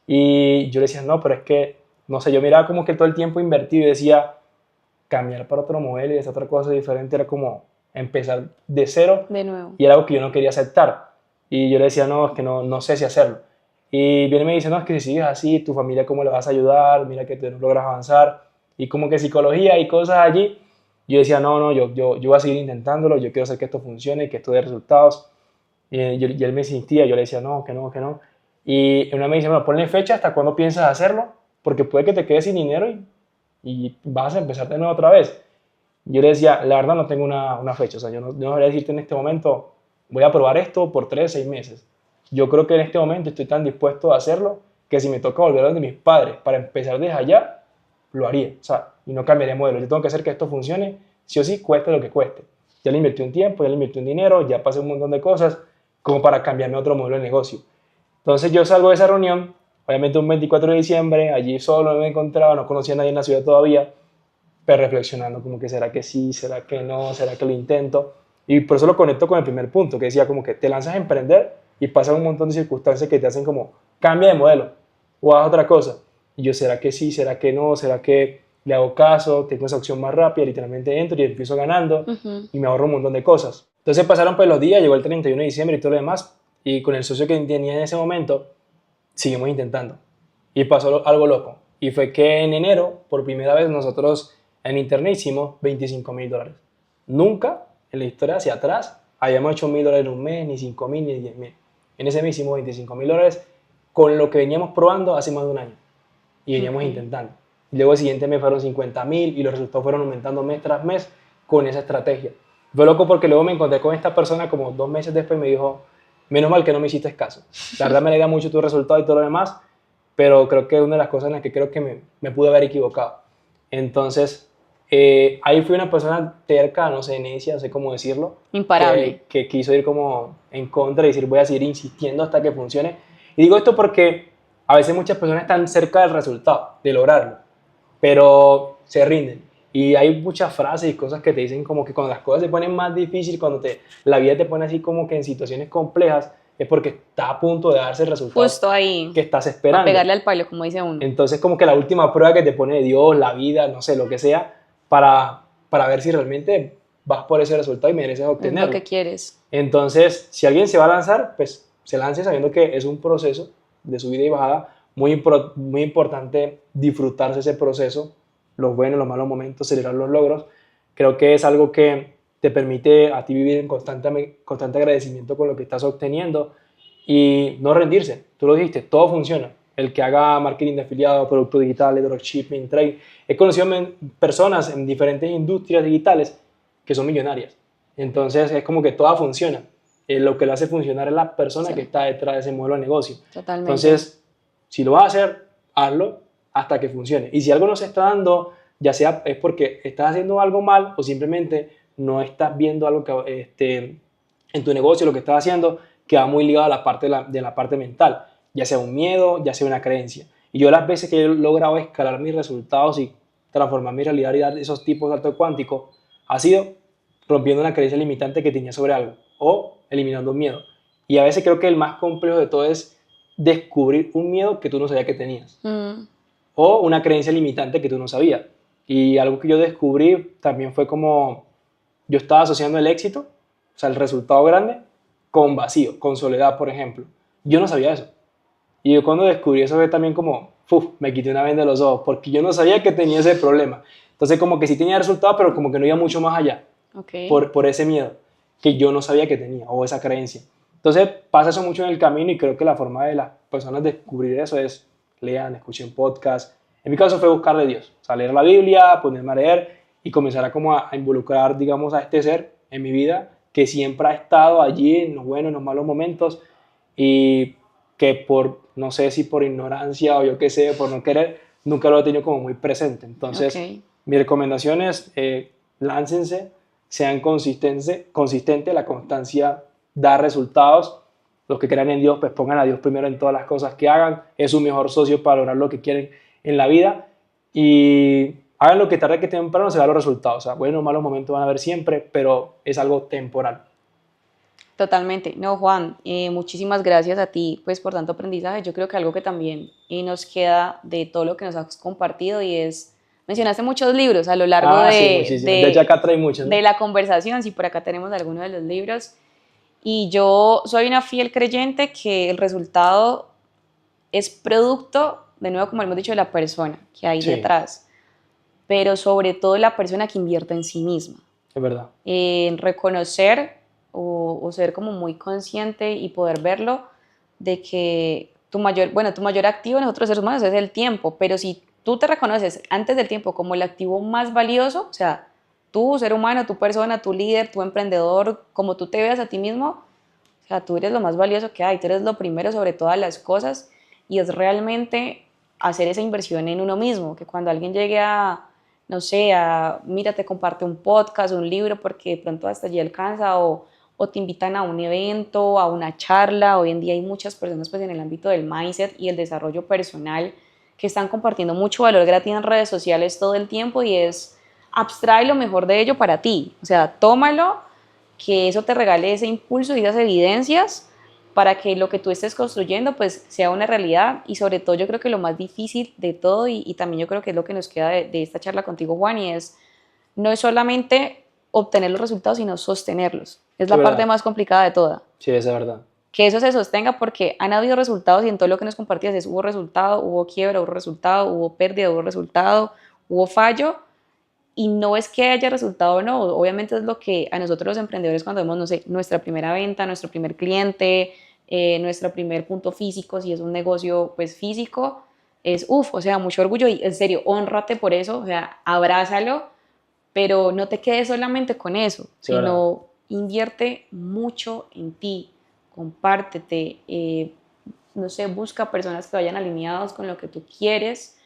Speaker 2: Y yo le decía, no, pero es que, no sé, yo miraba como que todo el tiempo invertido y decía, cambiar para otro modelo y esa otra cosa diferente era como empezar de cero
Speaker 1: De nuevo.
Speaker 2: y era algo que yo no quería aceptar. Y yo le decía, no, es que no sé si hacerlo. Y viene y me dice, no, es que si sigues así, tu familia cómo le vas a ayudar, mira que tú no logras avanzar. Y como que psicología y cosas allí. Yo decía, no, yo voy a seguir intentándolo, yo quiero hacer que esto funcione, que esto dé resultados. Y él me insistía, yo le decía, no, que no, que no. Y una me dice, bueno, ponle fecha hasta cuándo piensas hacerlo, porque puede que te quedes sin dinero y vas a empezar de nuevo otra vez. Yo le decía, la verdad no tengo una fecha, o sea, yo no voy a decirte en este momento, voy a probar esto por 3 6 meses. Yo creo que en este momento estoy tan dispuesto a hacerlo que si me toca volver a donde mis padres para empezar desde allá, lo haría, o sea, y no cambiaría modelo. Yo tengo que hacer que esto funcione, sí o sí, cueste lo que cueste. Ya le invertí un tiempo, ya le invertí un dinero, ya pasé un montón de cosas como para cambiarme a otro modelo de negocio. Entonces yo salgo de esa reunión, obviamente un 24 de diciembre, allí solo me encontraba, no conocía a nadie en la ciudad todavía, pero reflexionando como que será que sí, será que no, será que lo intento. Y por eso lo conecto con el primer punto, que decía como que te lanzas a emprender y pasan un montón de circunstancias que te hacen como cambia de modelo o haz otra cosa. Y yo, ¿será que sí? ¿Será que no? ¿Será que le hago caso? Tengo esa opción más rápida, literalmente entro y empiezo ganando y me ahorro un montón de cosas. Entonces pasaron pues los días, llegó el 31 de diciembre y todo lo demás, y con el socio que tenía en ese momento, seguimos intentando. Y pasó algo loco. Y fue que en enero, por primera vez, nosotros en internet hicimos $25.000. Nunca en la historia hacia atrás habíamos hecho $1.000 en un mes, ni 5.000, ni 10.000. En ese mes hicimos $25.000 con lo que veníamos probando hace más de un año. Y veníamos intentando. Y luego el siguiente mes fueron 50.000 y los resultados fueron aumentando mes tras mes con esa estrategia. Fue loco porque luego me encontré con esta persona como 2 meses después y me dijo, menos mal que no me hiciste caso. La verdad me alegra mucho tu resultado y todo lo demás, pero creo que es una de las cosas en las que creo que me pude haber equivocado. Entonces, ahí fui una persona terca, no sé, necia, no sé cómo decirlo,
Speaker 1: Imparable.
Speaker 2: que quiso ir como en contra y decir voy a seguir insistiendo hasta que funcione. Y digo esto porque a veces muchas personas están cerca del resultado, de lograrlo, pero se rinden. Y hay muchas frases y cosas que te dicen como que cuando las cosas se ponen más difíciles, cuando la vida te pone así como que en situaciones complejas, es porque está a punto de darse el resultado
Speaker 1: Justo ahí,
Speaker 2: que estás
Speaker 1: a
Speaker 2: esperando.
Speaker 1: pegarle al palo, como dice uno.
Speaker 2: Entonces, como que la última prueba que te pone Dios, la vida, no sé, lo que sea, para ver si realmente vas por ese resultado y mereces
Speaker 1: Es lo
Speaker 2: obtenerlo.
Speaker 1: que quieres.
Speaker 2: Entonces, si alguien se va a lanzar, pues se lance sabiendo que es un proceso de subida y bajada, muy importante disfrutarse ese proceso, los buenos, los malos momentos, celebrar los logros. Creo que es algo que te permite a ti vivir en constante agradecimiento con lo que estás obteniendo y no rendirse. Tú lo dijiste, todo funciona. El que haga marketing de afiliados, productos digitales, dropshipping, trade. He conocido personas en diferentes industrias digitales que son millonarias. Entonces es como que todo funciona. Lo que lo hace funcionar es la persona
Speaker 1: Sí,
Speaker 2: que está detrás de ese modelo de negocio.
Speaker 1: totalmente.
Speaker 2: Entonces, si lo vas a hacer, hazlo hasta que funcione. Y si algo no se está dando, ya sea es porque estás haciendo algo mal o simplemente no estás viendo algo que, en tu negocio, lo que estás haciendo, que va muy ligado a la parte de la parte mental, ya sea un miedo, ya sea una creencia. Y yo las veces que he logrado escalar mis resultados y transformar mi realidad y dar esos tipos de salto cuántico, ha sido rompiendo una creencia limitante que tenía sobre algo o eliminando un miedo. Y a veces creo que el más complejo de todo es descubrir un miedo que tú no sabías que tenías
Speaker 1: Mm,
Speaker 2: o una creencia limitante que tú no sabías. Y algo que yo descubrí también fue como yo estaba asociando el éxito, o sea, el resultado grande, con vacío, con soledad, por ejemplo. Yo no sabía eso. Y yo cuando descubrí eso fue también como, me quité una venda de los ojos, porque yo no sabía que tenía ese problema. Entonces como que sí tenía resultados, pero como que no iba mucho más allá
Speaker 1: ok,
Speaker 2: por ese miedo que yo no sabía que tenía o esa creencia. Entonces pasa eso mucho en el camino y creo que la forma de las personas descubrir eso es lean, escuchen podcast. En mi caso fue buscar de Dios, o sea, leer la Biblia, ponerme a leer y comenzar a como a involucrar, digamos, a este ser en mi vida que siempre ha estado allí en los buenos, en los malos momentos y que por, no sé si por ignorancia o yo qué sé, por no querer, nunca lo he tenido como muy presente. Entonces,
Speaker 1: ok.
Speaker 2: mi recomendación es láncense, sean consistentes, la constancia da resultados. Los que crean en Dios, pues pongan a Dios primero en todas las cosas que hagan. Es su mejor socio para lograr lo que quieren en la vida. Y hagan lo que tarde que temprano se dan los resultados. O sea, buenos o malos momentos van a haber siempre, pero es algo temporal.
Speaker 1: Totalmente. No, Juan, muchísimas gracias a ti pues por tanto aprendizaje. Yo creo que algo que también nos queda de todo lo que nos has compartido y es, mencionaste muchos libros a lo largo
Speaker 2: Ah, sí, muchísimo. De hecho, acá trae muchos, ¿no?
Speaker 1: de la conversación, si por acá tenemos alguno de los libros. Y yo soy una fiel creyente que el resultado es producto, de nuevo como hemos dicho, de la persona que hay
Speaker 2: Sí,
Speaker 1: detrás, pero sobre todo la persona que invierte en sí misma.
Speaker 2: es verdad.
Speaker 1: En reconocer o ser como muy consciente y poder verlo de que tu mayor activo en nosotros seres humanos es el tiempo, pero si tú te reconoces antes del tiempo como el activo más valioso, o sea, tú, ser humano, tu persona, tu líder, tu emprendedor, como tú te veas a ti mismo, o sea, tú eres lo más valioso que hay, tú eres lo primero sobre todas las cosas y es realmente hacer esa inversión en uno mismo, que cuando alguien llegue a, no sé, a, mira, te comparte un podcast, un libro, porque de pronto hasta allí alcanza o te invitan a un evento, a una charla. Hoy en día hay muchas personas pues en el ámbito del mindset y el desarrollo personal que están compartiendo mucho valor gratis en redes sociales todo el tiempo y es abstrae lo mejor de ello para ti, o sea, tómalo, que eso te regale ese impulso y esas evidencias para que lo que tú estés construyendo pues sea una realidad y sobre todo yo creo que lo más difícil de todo y también yo creo que es lo que nos queda de esta charla contigo Juan y es no es solamente obtener los resultados sino sostenerlos, es
Speaker 2: Es
Speaker 1: la parte
Speaker 2: verdad.
Speaker 1: más complicada de toda,
Speaker 2: Sí, es verdad.
Speaker 1: que eso se sostenga porque han habido resultados y en todo lo que nos compartías es hubo resultado, hubo quiebra, hubo resultado, hubo pérdida, hubo resultado, hubo fallo y no es que haya resultado o no, obviamente es lo que a nosotros los emprendedores cuando vemos, no sé, nuestra primera venta, nuestro primer cliente, nuestro primer punto físico, si es un negocio pues físico, es uff, o sea, mucho orgullo y en serio, honrate por eso, o sea, abrázalo, pero no te quedes solamente con eso,
Speaker 2: Sí, es verdad.
Speaker 1: sino invierte mucho en ti, compártete, no sé, busca personas que vayan alineados con lo que tú quieres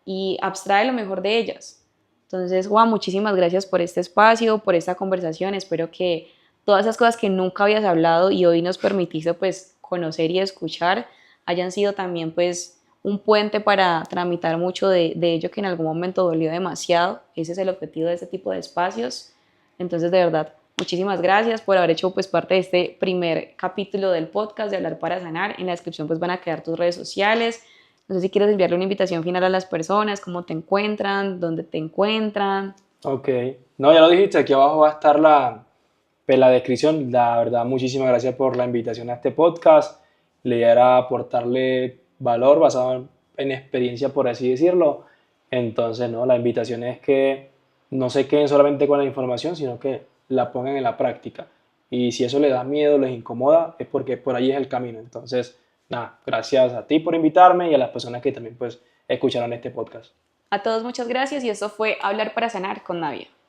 Speaker 1: y abstrae lo mejor de ellas. Entonces, Juan, muchísimas gracias por este espacio, por esta conversación. Espero que todas esas cosas que nunca habías hablado y hoy nos permitiste pues conocer y escuchar hayan sido también pues un puente para tramitar mucho de ello que en algún momento dolió demasiado. Ese es el objetivo de este tipo de espacios. Entonces, de verdad, Muchísimas gracias por haber hecho pues parte de este primer capítulo del podcast de Hablar para Sanar. En la descripción pues van a quedar tus redes sociales. No sé si quieres enviarle una invitación final a las personas, cómo te encuentran, dónde te encuentran.
Speaker 2: Ok, no, ya lo dijiste, aquí abajo va a estar la descripción. La verdad, muchísimas gracias por la invitación a este podcast. La idea era aportarle valor basado en experiencia, por así decirlo. Entonces, no, la invitación es que no se queden solamente con la información, sino que la pongan en la práctica. Y si eso les da miedo, les incomoda, es porque por ahí es el camino. Entonces, nada, gracias a ti por invitarme y a las personas que también pues escucharon este podcast.
Speaker 1: A todos muchas gracias y esto fue Hablar para Sanar con Navia.